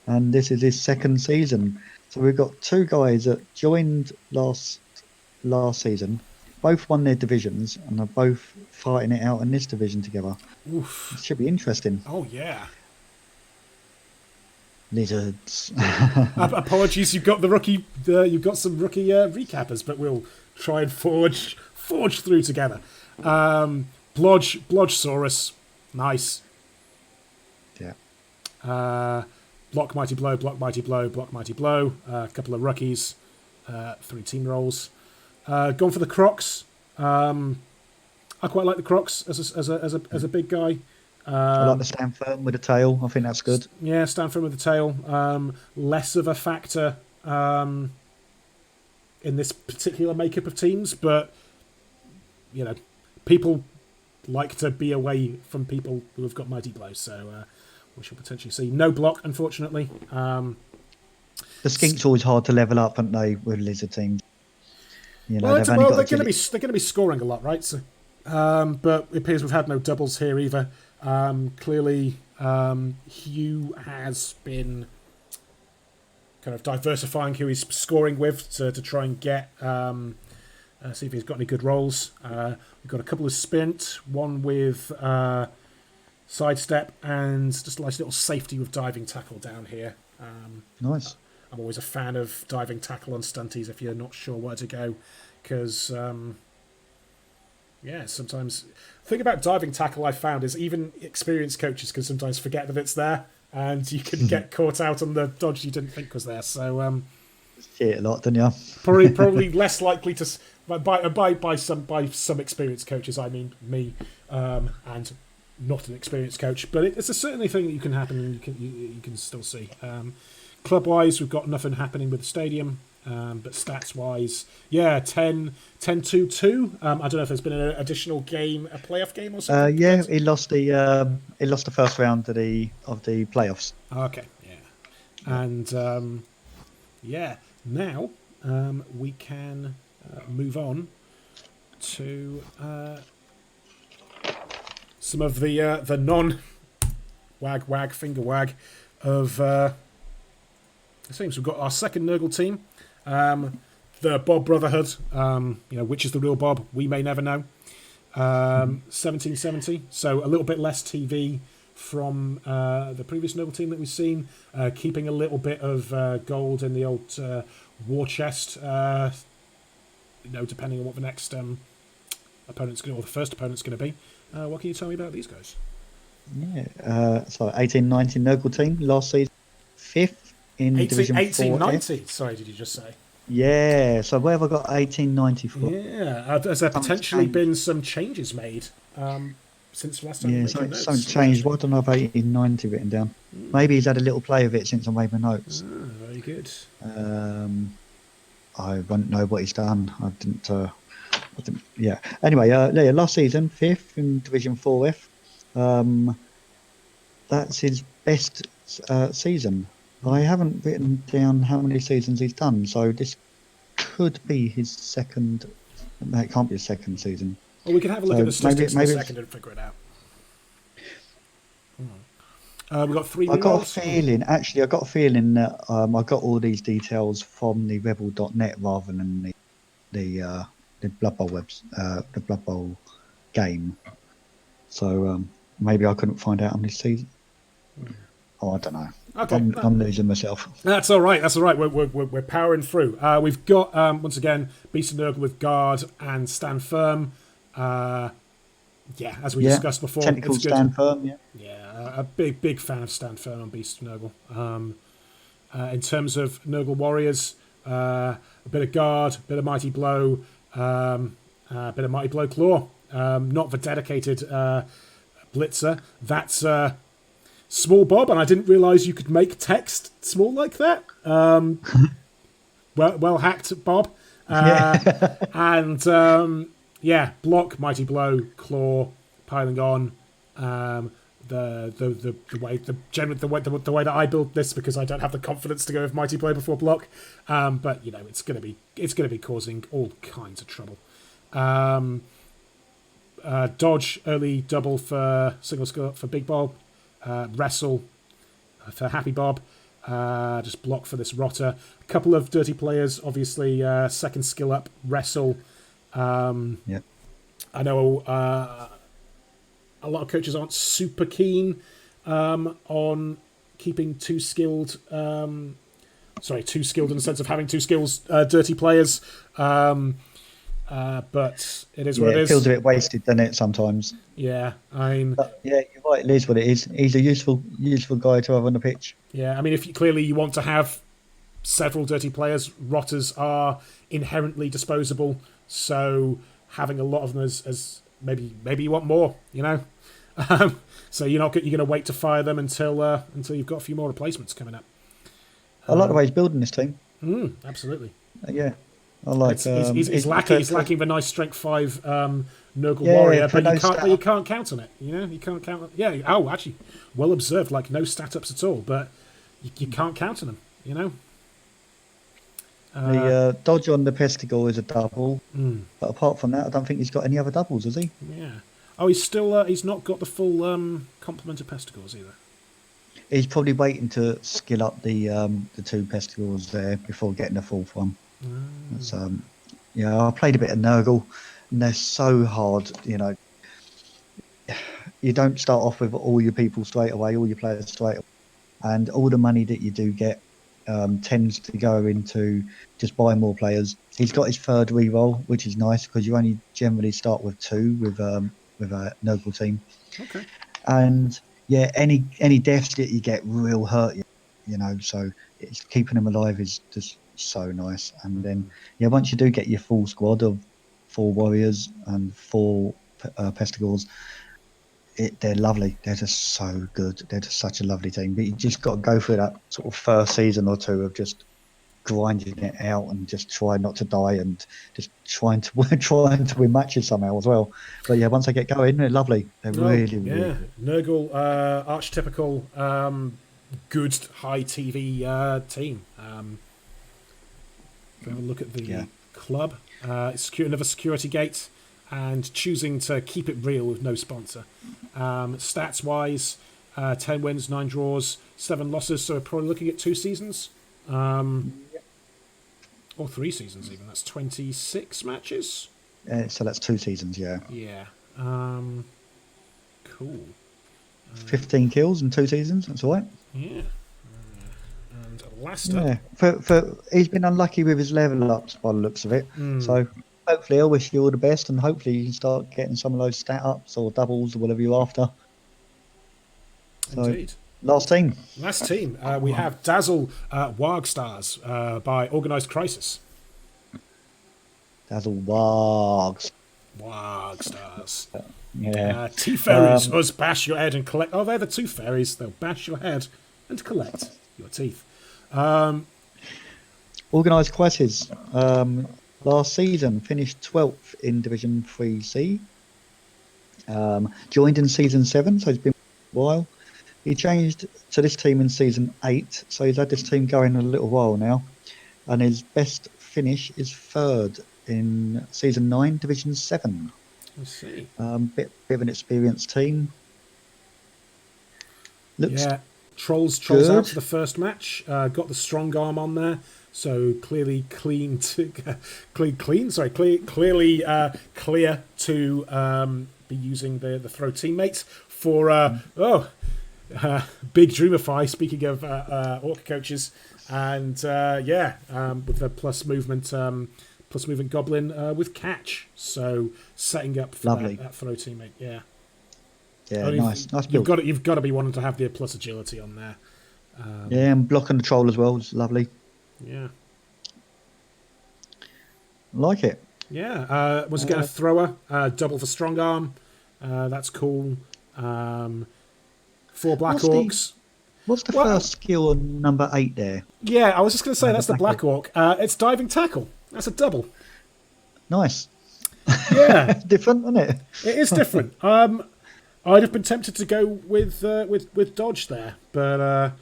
And this is his second season. So we've got two guys that joined last season. Both won their divisions and are both fighting it out in this division together. Oof. It should be interesting. Oh, yeah. Lizards. Apologies, you've got the rookie. You've got some rookie recappers, but we'll try and forge through together. Blodgesaurus, nice. Yeah. Block mighty blow, block mighty blow, block mighty blow. A couple of rookies, 3 team rolls. Gone for the Crocs. I quite like the Crocs as a big guy. I like the stand firm with the tail. I think that's good. Yeah, stand firm with the tail. Less of a factor in this particular makeup of teams, but you know, people like to be away from people who have got mighty blows, so we shall potentially see. No block, unfortunately. The skinks always hard to level up, aren't they, with lizard teams? You know, Well, they've only got agility. they're going to be scoring a lot, right? So, but it appears we've had no doubles here either. Clearly, Hugh has been kind of diversifying who he's scoring with to try and get see if he's got any good rolls. We've got a couple of sprint, one with sidestep, and just a nice little safety with diving tackle down here. Nice. I'm always a fan of diving tackle on stunties if you're not sure where to go, because sometimes the thing about diving tackle I found is even experienced coaches can sometimes forget that it's there, and you can get caught out on the dodge you didn't think was there. So See it a lot, don't you? probably less likely to by some experienced coaches. I mean me, and not an experienced coach, but it's a certainly thing that you can happen and you can still see. Club wise, we've got nothing happening with the stadium, but stats wise, 10-2-2. I don't know if there's been an additional game, a playoff game or something. Yeah, he lost the first round of the playoffs. Okay, yeah, and now we can move on to some of the non wag finger wag of it seems we've got our second Nurgle team, the Bob Brotherhood. Which is the real Bob? We may never know. 1770, so a little bit less TV from the previous Nurgle team that we've seen, keeping a little bit of gold in the old war chest. Depending on what the next opponent's going to, or the first opponent's going to be. What can you tell me about these guys? Yeah, so 1890 Nurgle team last season, 5th in Division 1890. Sorry, did you just say? Yeah. So where have I got 1890 for? Yeah. Has there potentially been some changes made since last time? Yeah, something changed. Why don't I have 1890 written down? Maybe he's had a little play of it since I made my notes. Very good. I don't know what he's done. I didn't. Yeah. Anyway, last season, 5th in Division 4F. That's his best season. I haven't written down how many seasons he's done, so this could be his second. No, it can't be his second season. Well, we can have a look at the statistics in a second and figure it out. We've got 3 I got a feeling that I got all these details from the rebel.net rather than the Blood Bowl the Blood Bowl game. So maybe I couldn't find out on this season. Oh, I don't know. Okay, I'm losing myself. That's all right. We're powering through. We've got once again Beast of Nurgle with guard and stand firm. As we discussed before, technical it's good. stand firm. A big fan of stand firm on Beast of Nurgle. In terms of Nurgle warriors, a bit of guard, a bit of mighty blow, a bit of mighty blow claw. Not the dedicated blitzer. That's small Bob, and I didn't realise you could make text small like that. Well hacked, Bob. And block, mighty blow, claw, piling on. The way that I build this, because I don't have the confidence to go with mighty blow before block. But it's gonna be causing all kinds of trouble. Dodge early double for single skill for Big Bob. Wrestle for Happy Bob. Just block for this rotter. A couple of dirty players, obviously. Second skill up, wrestle. I know a lot of coaches aren't super keen on keeping too skilled in the sense of having 2 skills dirty players. But it is what it is. It feels a bit wasted, doesn't it, sometimes? Yeah, But you're right, it is what it is. He's a useful guy to have on the pitch. Yeah, I mean, if you want to have several dirty players, rotters are inherently disposable, so having a lot of them as maybe you want more, so you're going to wait to fire them until you've got a few more replacements coming up. I like the way he's building this team. Absolutely. Yeah. I like. He's lacking the nice strength 5 Nurgle warrior, but you can't count on it. You can't count on. Yeah. Oh, actually, well observed. Like no stat ups at all, but you can't count on them. The dodge on the Pesticle is a double, but apart from that, I don't think he's got any other doubles, has he? Yeah. Oh, he's still he's not got the full complement of pesticles either. He's probably waiting to skill up the two Pesticles there before getting the fourth one. That's, yeah, I played a bit of Nurgle, and they're so hard. You know, you don't start off with all your people straight away, all your players straight away, and all the money that you do get tends to go into just buying more players. He's got his third reroll, which is nice because you only generally start with two with a Nurgle team. Okay. And yeah, any deaths that you get will hurt you, you know. So it's keeping them alive is just so nice. And then yeah, once you do get your full squad of 4 warriors and 4 pestigores, they're lovely. They're just so good. They're just such a lovely team. But you just got to go through that sort of first season or two of just grinding it out and just trying not to die and just trying to win matches somehow as well. But yeah, once they get going, they're lovely. They're really good. Nurgle, archetypical, good high TV team. Have a look at the club. Another security gate, and choosing to keep it real with no sponsor. Stats wise, 10 wins, 9 draws, 7 losses. So we're probably looking at 2 seasons. Or 3 seasons even. That's 26 matches. So that's 2 seasons, yeah. Yeah. Cool. 15 kills in 2 seasons. That's all right. Yeah. And last up. For he's been unlucky with his level ups by the looks of it. So hopefully, I wish you all the best, and hopefully you can start getting some of those stat ups or doubles or whatever you're after. So, indeed. Last team. We have Dazzle Warg Stars by Organised Crisis. Dazzle Wargs. Warg Stars. Yeah. Tea fairies, us bash your head and collect. Oh, they're the 2 fairies. They'll bash your head and collect your teeth. Organised Crisis. Last season finished 12th in Division 3C. Joined in Season 7, so it's been a while. He changed to this team in Season 8, so he's had this team going a little while now. And his best finish is 3rd in Season 9, Division 7. I see. Bit of an experienced team. Looks Trolls good. Out for the first match. Got the strong arm on there. So clearly clear to be using the throw teammates for big Dreamify. Speaking of Orca coaches, and with the plus movement goblin with catch. So setting up for that throw teammate. Yeah, nice build. You've got to be wanting to have the plus agility on there. And blocking the troll as well is lovely. Yeah. Like it. Yeah. Was again a thrower, double for strong arm. That's cool. 4 Black Orcs. What's the first skill on number 8 there? Yeah, I was just going to say that's the Black Orc. It's diving tackle. That's a double. Nice. Yeah. It's different, isn't it? It is different. I'd have been tempted to go with dodge there, but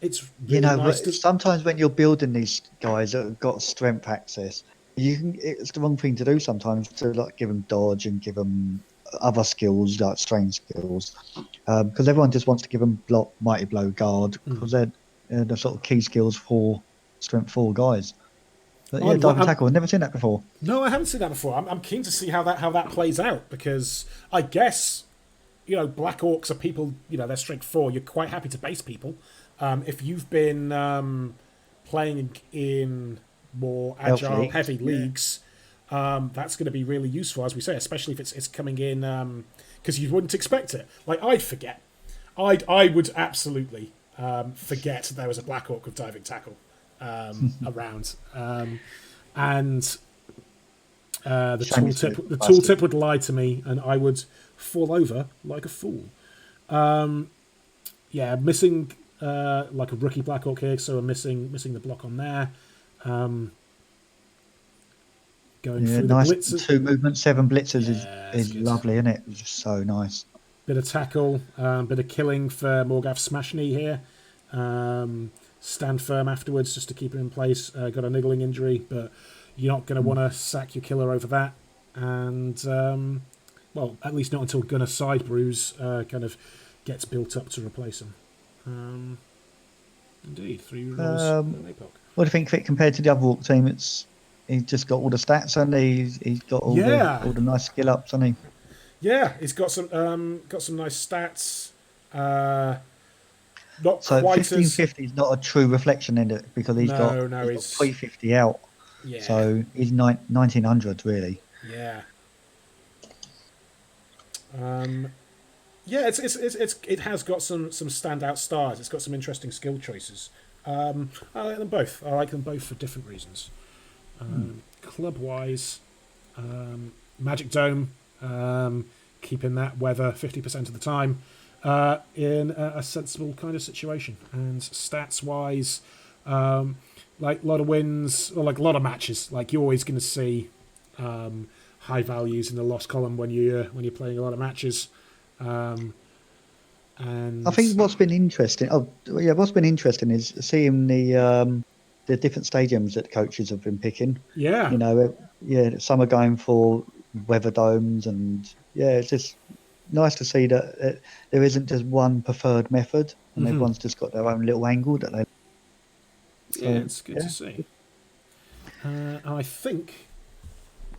it's really nice. Sometimes when you're building these guys that have got strength access, it's the wrong thing to do sometimes to like give them dodge and give them other skills like strange skills, because everyone just wants to give them block, mighty blow, guard, because they're the sort of key skills for strength 4 guys. But yeah, dive and tackle. I've never seen that before. No, I haven't seen that before. I'm keen to see how that plays out, because I guess Black Orcs are people. They're strength 4. You're quite happy to base people. If you've been playing in more agile, heavy leagues, that's going to be really useful, as we say, especially if it's coming in, because you wouldn't expect it. Like, I'd forget. I would absolutely forget there was a Black Orc with diving tackle around. And the tooltip would lie to me, and I would fall over like a fool. Missing like a rookie Black Orc here, so we're missing the block on there. Going through nice. The blitzers. 2 movements, 7 blitzers is lovely, isn't it? It's just so nice. Bit of tackle, bit of killing for Morgath Smash Knee here. stand firm afterwards just to keep him in place. Got a niggling injury, but you're not going to want to sack your killer over that. And, well, at least not until Gunnar side bruise kind of gets built up to replace him. Indeed, 3 rolls. What do you think of it compared to the other Orc team? He's just got all the stats, and he's got all the nice skill ups, hasn't he? Yeah, he's got some nice stats. Not so quite 1550 is not a true reflection in it, because he's got 350 out. Yeah. So he's 1900 really. Yeah. Yeah, it has got some standout stars. It's got some interesting skill choices. I like them both. I like them both for different reasons. Club wise, Magic Dome, keeping that weather 50% of the time in a sensible kind of situation. And stats wise, like a lot of wins or like a lot of matches, like you're always going to see high values in the loss column when you're playing a lot of matches. And I think what's been interesting is seeing the different stadiums that coaches have been picking. Yeah. Some are going for weather domes, and it's just nice to see that there isn't just one preferred method, and everyone's just got their own little angle that they. So, yeah, it's good to see. I think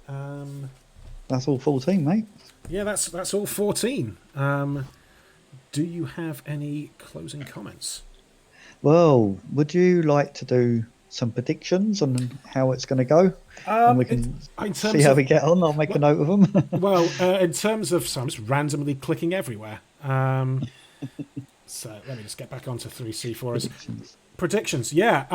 that's all 14, mate. Yeah, that's all 14. Do you have any closing comments? Well, would you like to do some predictions on how it's going to go? And we can see how we get on. I'll make a note of them. Well, in terms of... So I'm just randomly clicking everywhere. So let me just get back onto 3C for us. Predictions, yeah.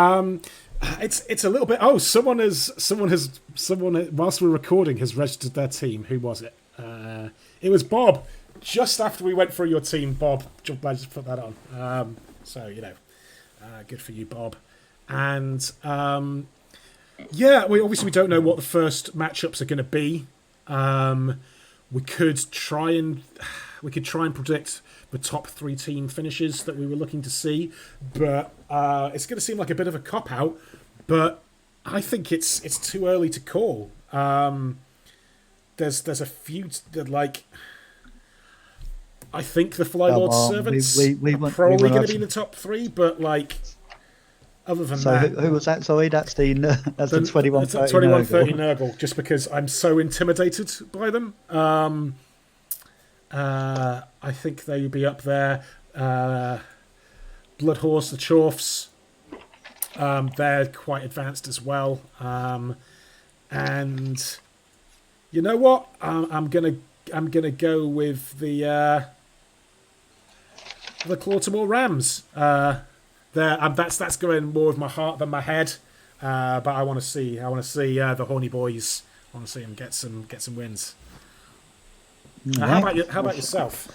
It's a little bit... Oh, someone whilst we're recording has registered their team. Who was it? It was Bob. Just after we went through your team, Bob. Glad you put that on. So, good for you, Bob. And we don't know what the first matchups are going to be. We could try and predict the top 3 team finishes that we were looking to see, but it's going to seem like a bit of a cop out. But I think it's too early to call. There's a few that like. I think the Fly Lord Servants are probably going to be in the top 3, but like, other than that... So who was that? Sorry, that's the 2130 Nurgle, just because I'm so intimidated by them. I think they would be up there. Bloodhorse, the Chorfs, they're quite advanced as well. And you know what? I'm gonna go with the Clawtamore Rams. That's going more with my heart than my head. But I want to see the Horny Boys. I want to see them get some wins. How about yourself?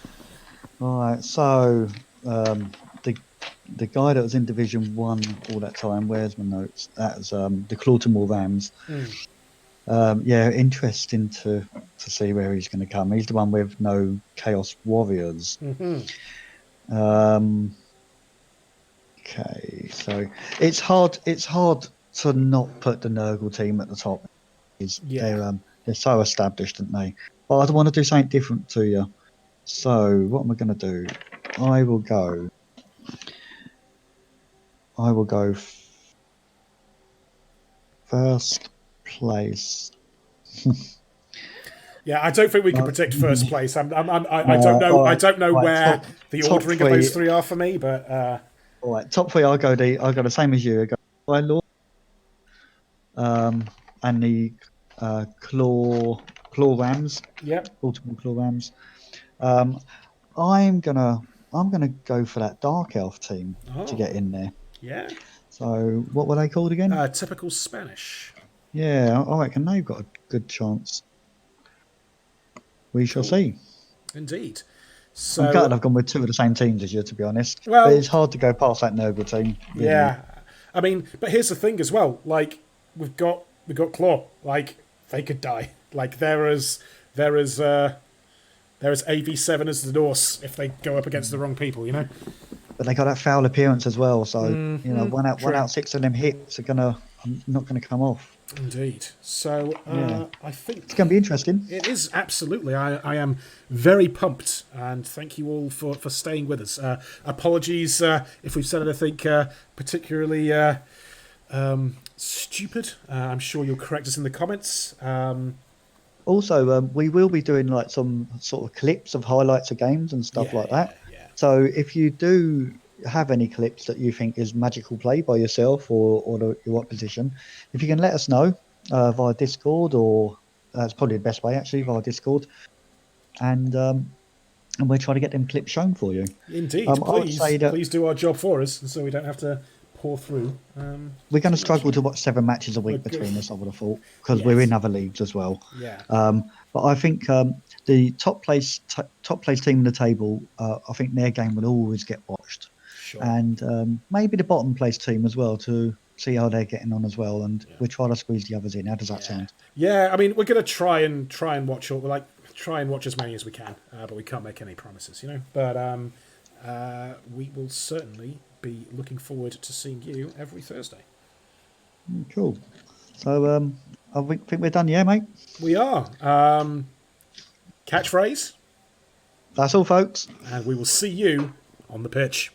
All right. So the guy that was in Division 1 all that time. Where's my notes? That was the Clawtamore Rams. Interesting to see where he's going to come. He's the one with no Chaos Warriors. Okay, so it's hard to not put the Nurgle team at the top. They're so established, aren't they? But I want to do something different to you. So what am I going to do? I will go first place. Yeah, I don't think we can predict first place. I don't know. I don't know where the ordering of those 3 are for me, but all right, top 3. I'll go the same as you. I go Fly Lord, and the Claw Rams. Yep. Multiple Claw Rams. I'm gonna go for that Dark Elf team to get in there. Yeah. So what were they called again? Typical Spanish. Yeah, I reckon they've got a good chance. We shall see. Indeed. So I'm gutted I've gone with 2 of the same teams as you, to be honest. Well, but it's hard to go past that Nurgle team. Really. Yeah. I mean, but here's the thing as well. Like, we've got Claw. Like, they could die. Like, there is AV7 as the Norse if they go up against the wrong people, you know? but they got that foul appearance as well. So one True. out six of them hits are not gonna come off. Indeed. So Yeah, I it's gonna be think interesting. it is absolutely. I am very pumped, and thank you all for staying with us. Apologies if we've said anything particularly stupid. I'm sure you'll correct us in the comments. Also, we will be doing like some sort of clips of highlights of games and stuff Yeah, like that. yeah. So if you do have any clips that you think is magical play by yourself or your opposition, if you can let us know via Discord, or that's probably the best way actually, via Discord, and we'll try to get them clips shown for you. Indeed. I would say that Please do our job for us, so we don't have to pour through we're going to too much. struggle to watch 7 matches a We're week good. between us, I would have thought, because we're in Yes. other leagues as well. Yeah. But I think the top place team in the table, I think their game will always get watched, Sure. and maybe the bottom place team as well, to see how they're getting on as well. And Yeah. we'll try to squeeze the others in. How does that Yeah. sound? Yeah. I mean, we're gonna try and watch all try and watch as many as we can, but we can't make any promises, you know. But we will certainly be looking forward to seeing you every Thursday. Cool. So I think we're done, yeah, mate. We are. Catchphrase, That's all, folks. and we will see you on the pitch.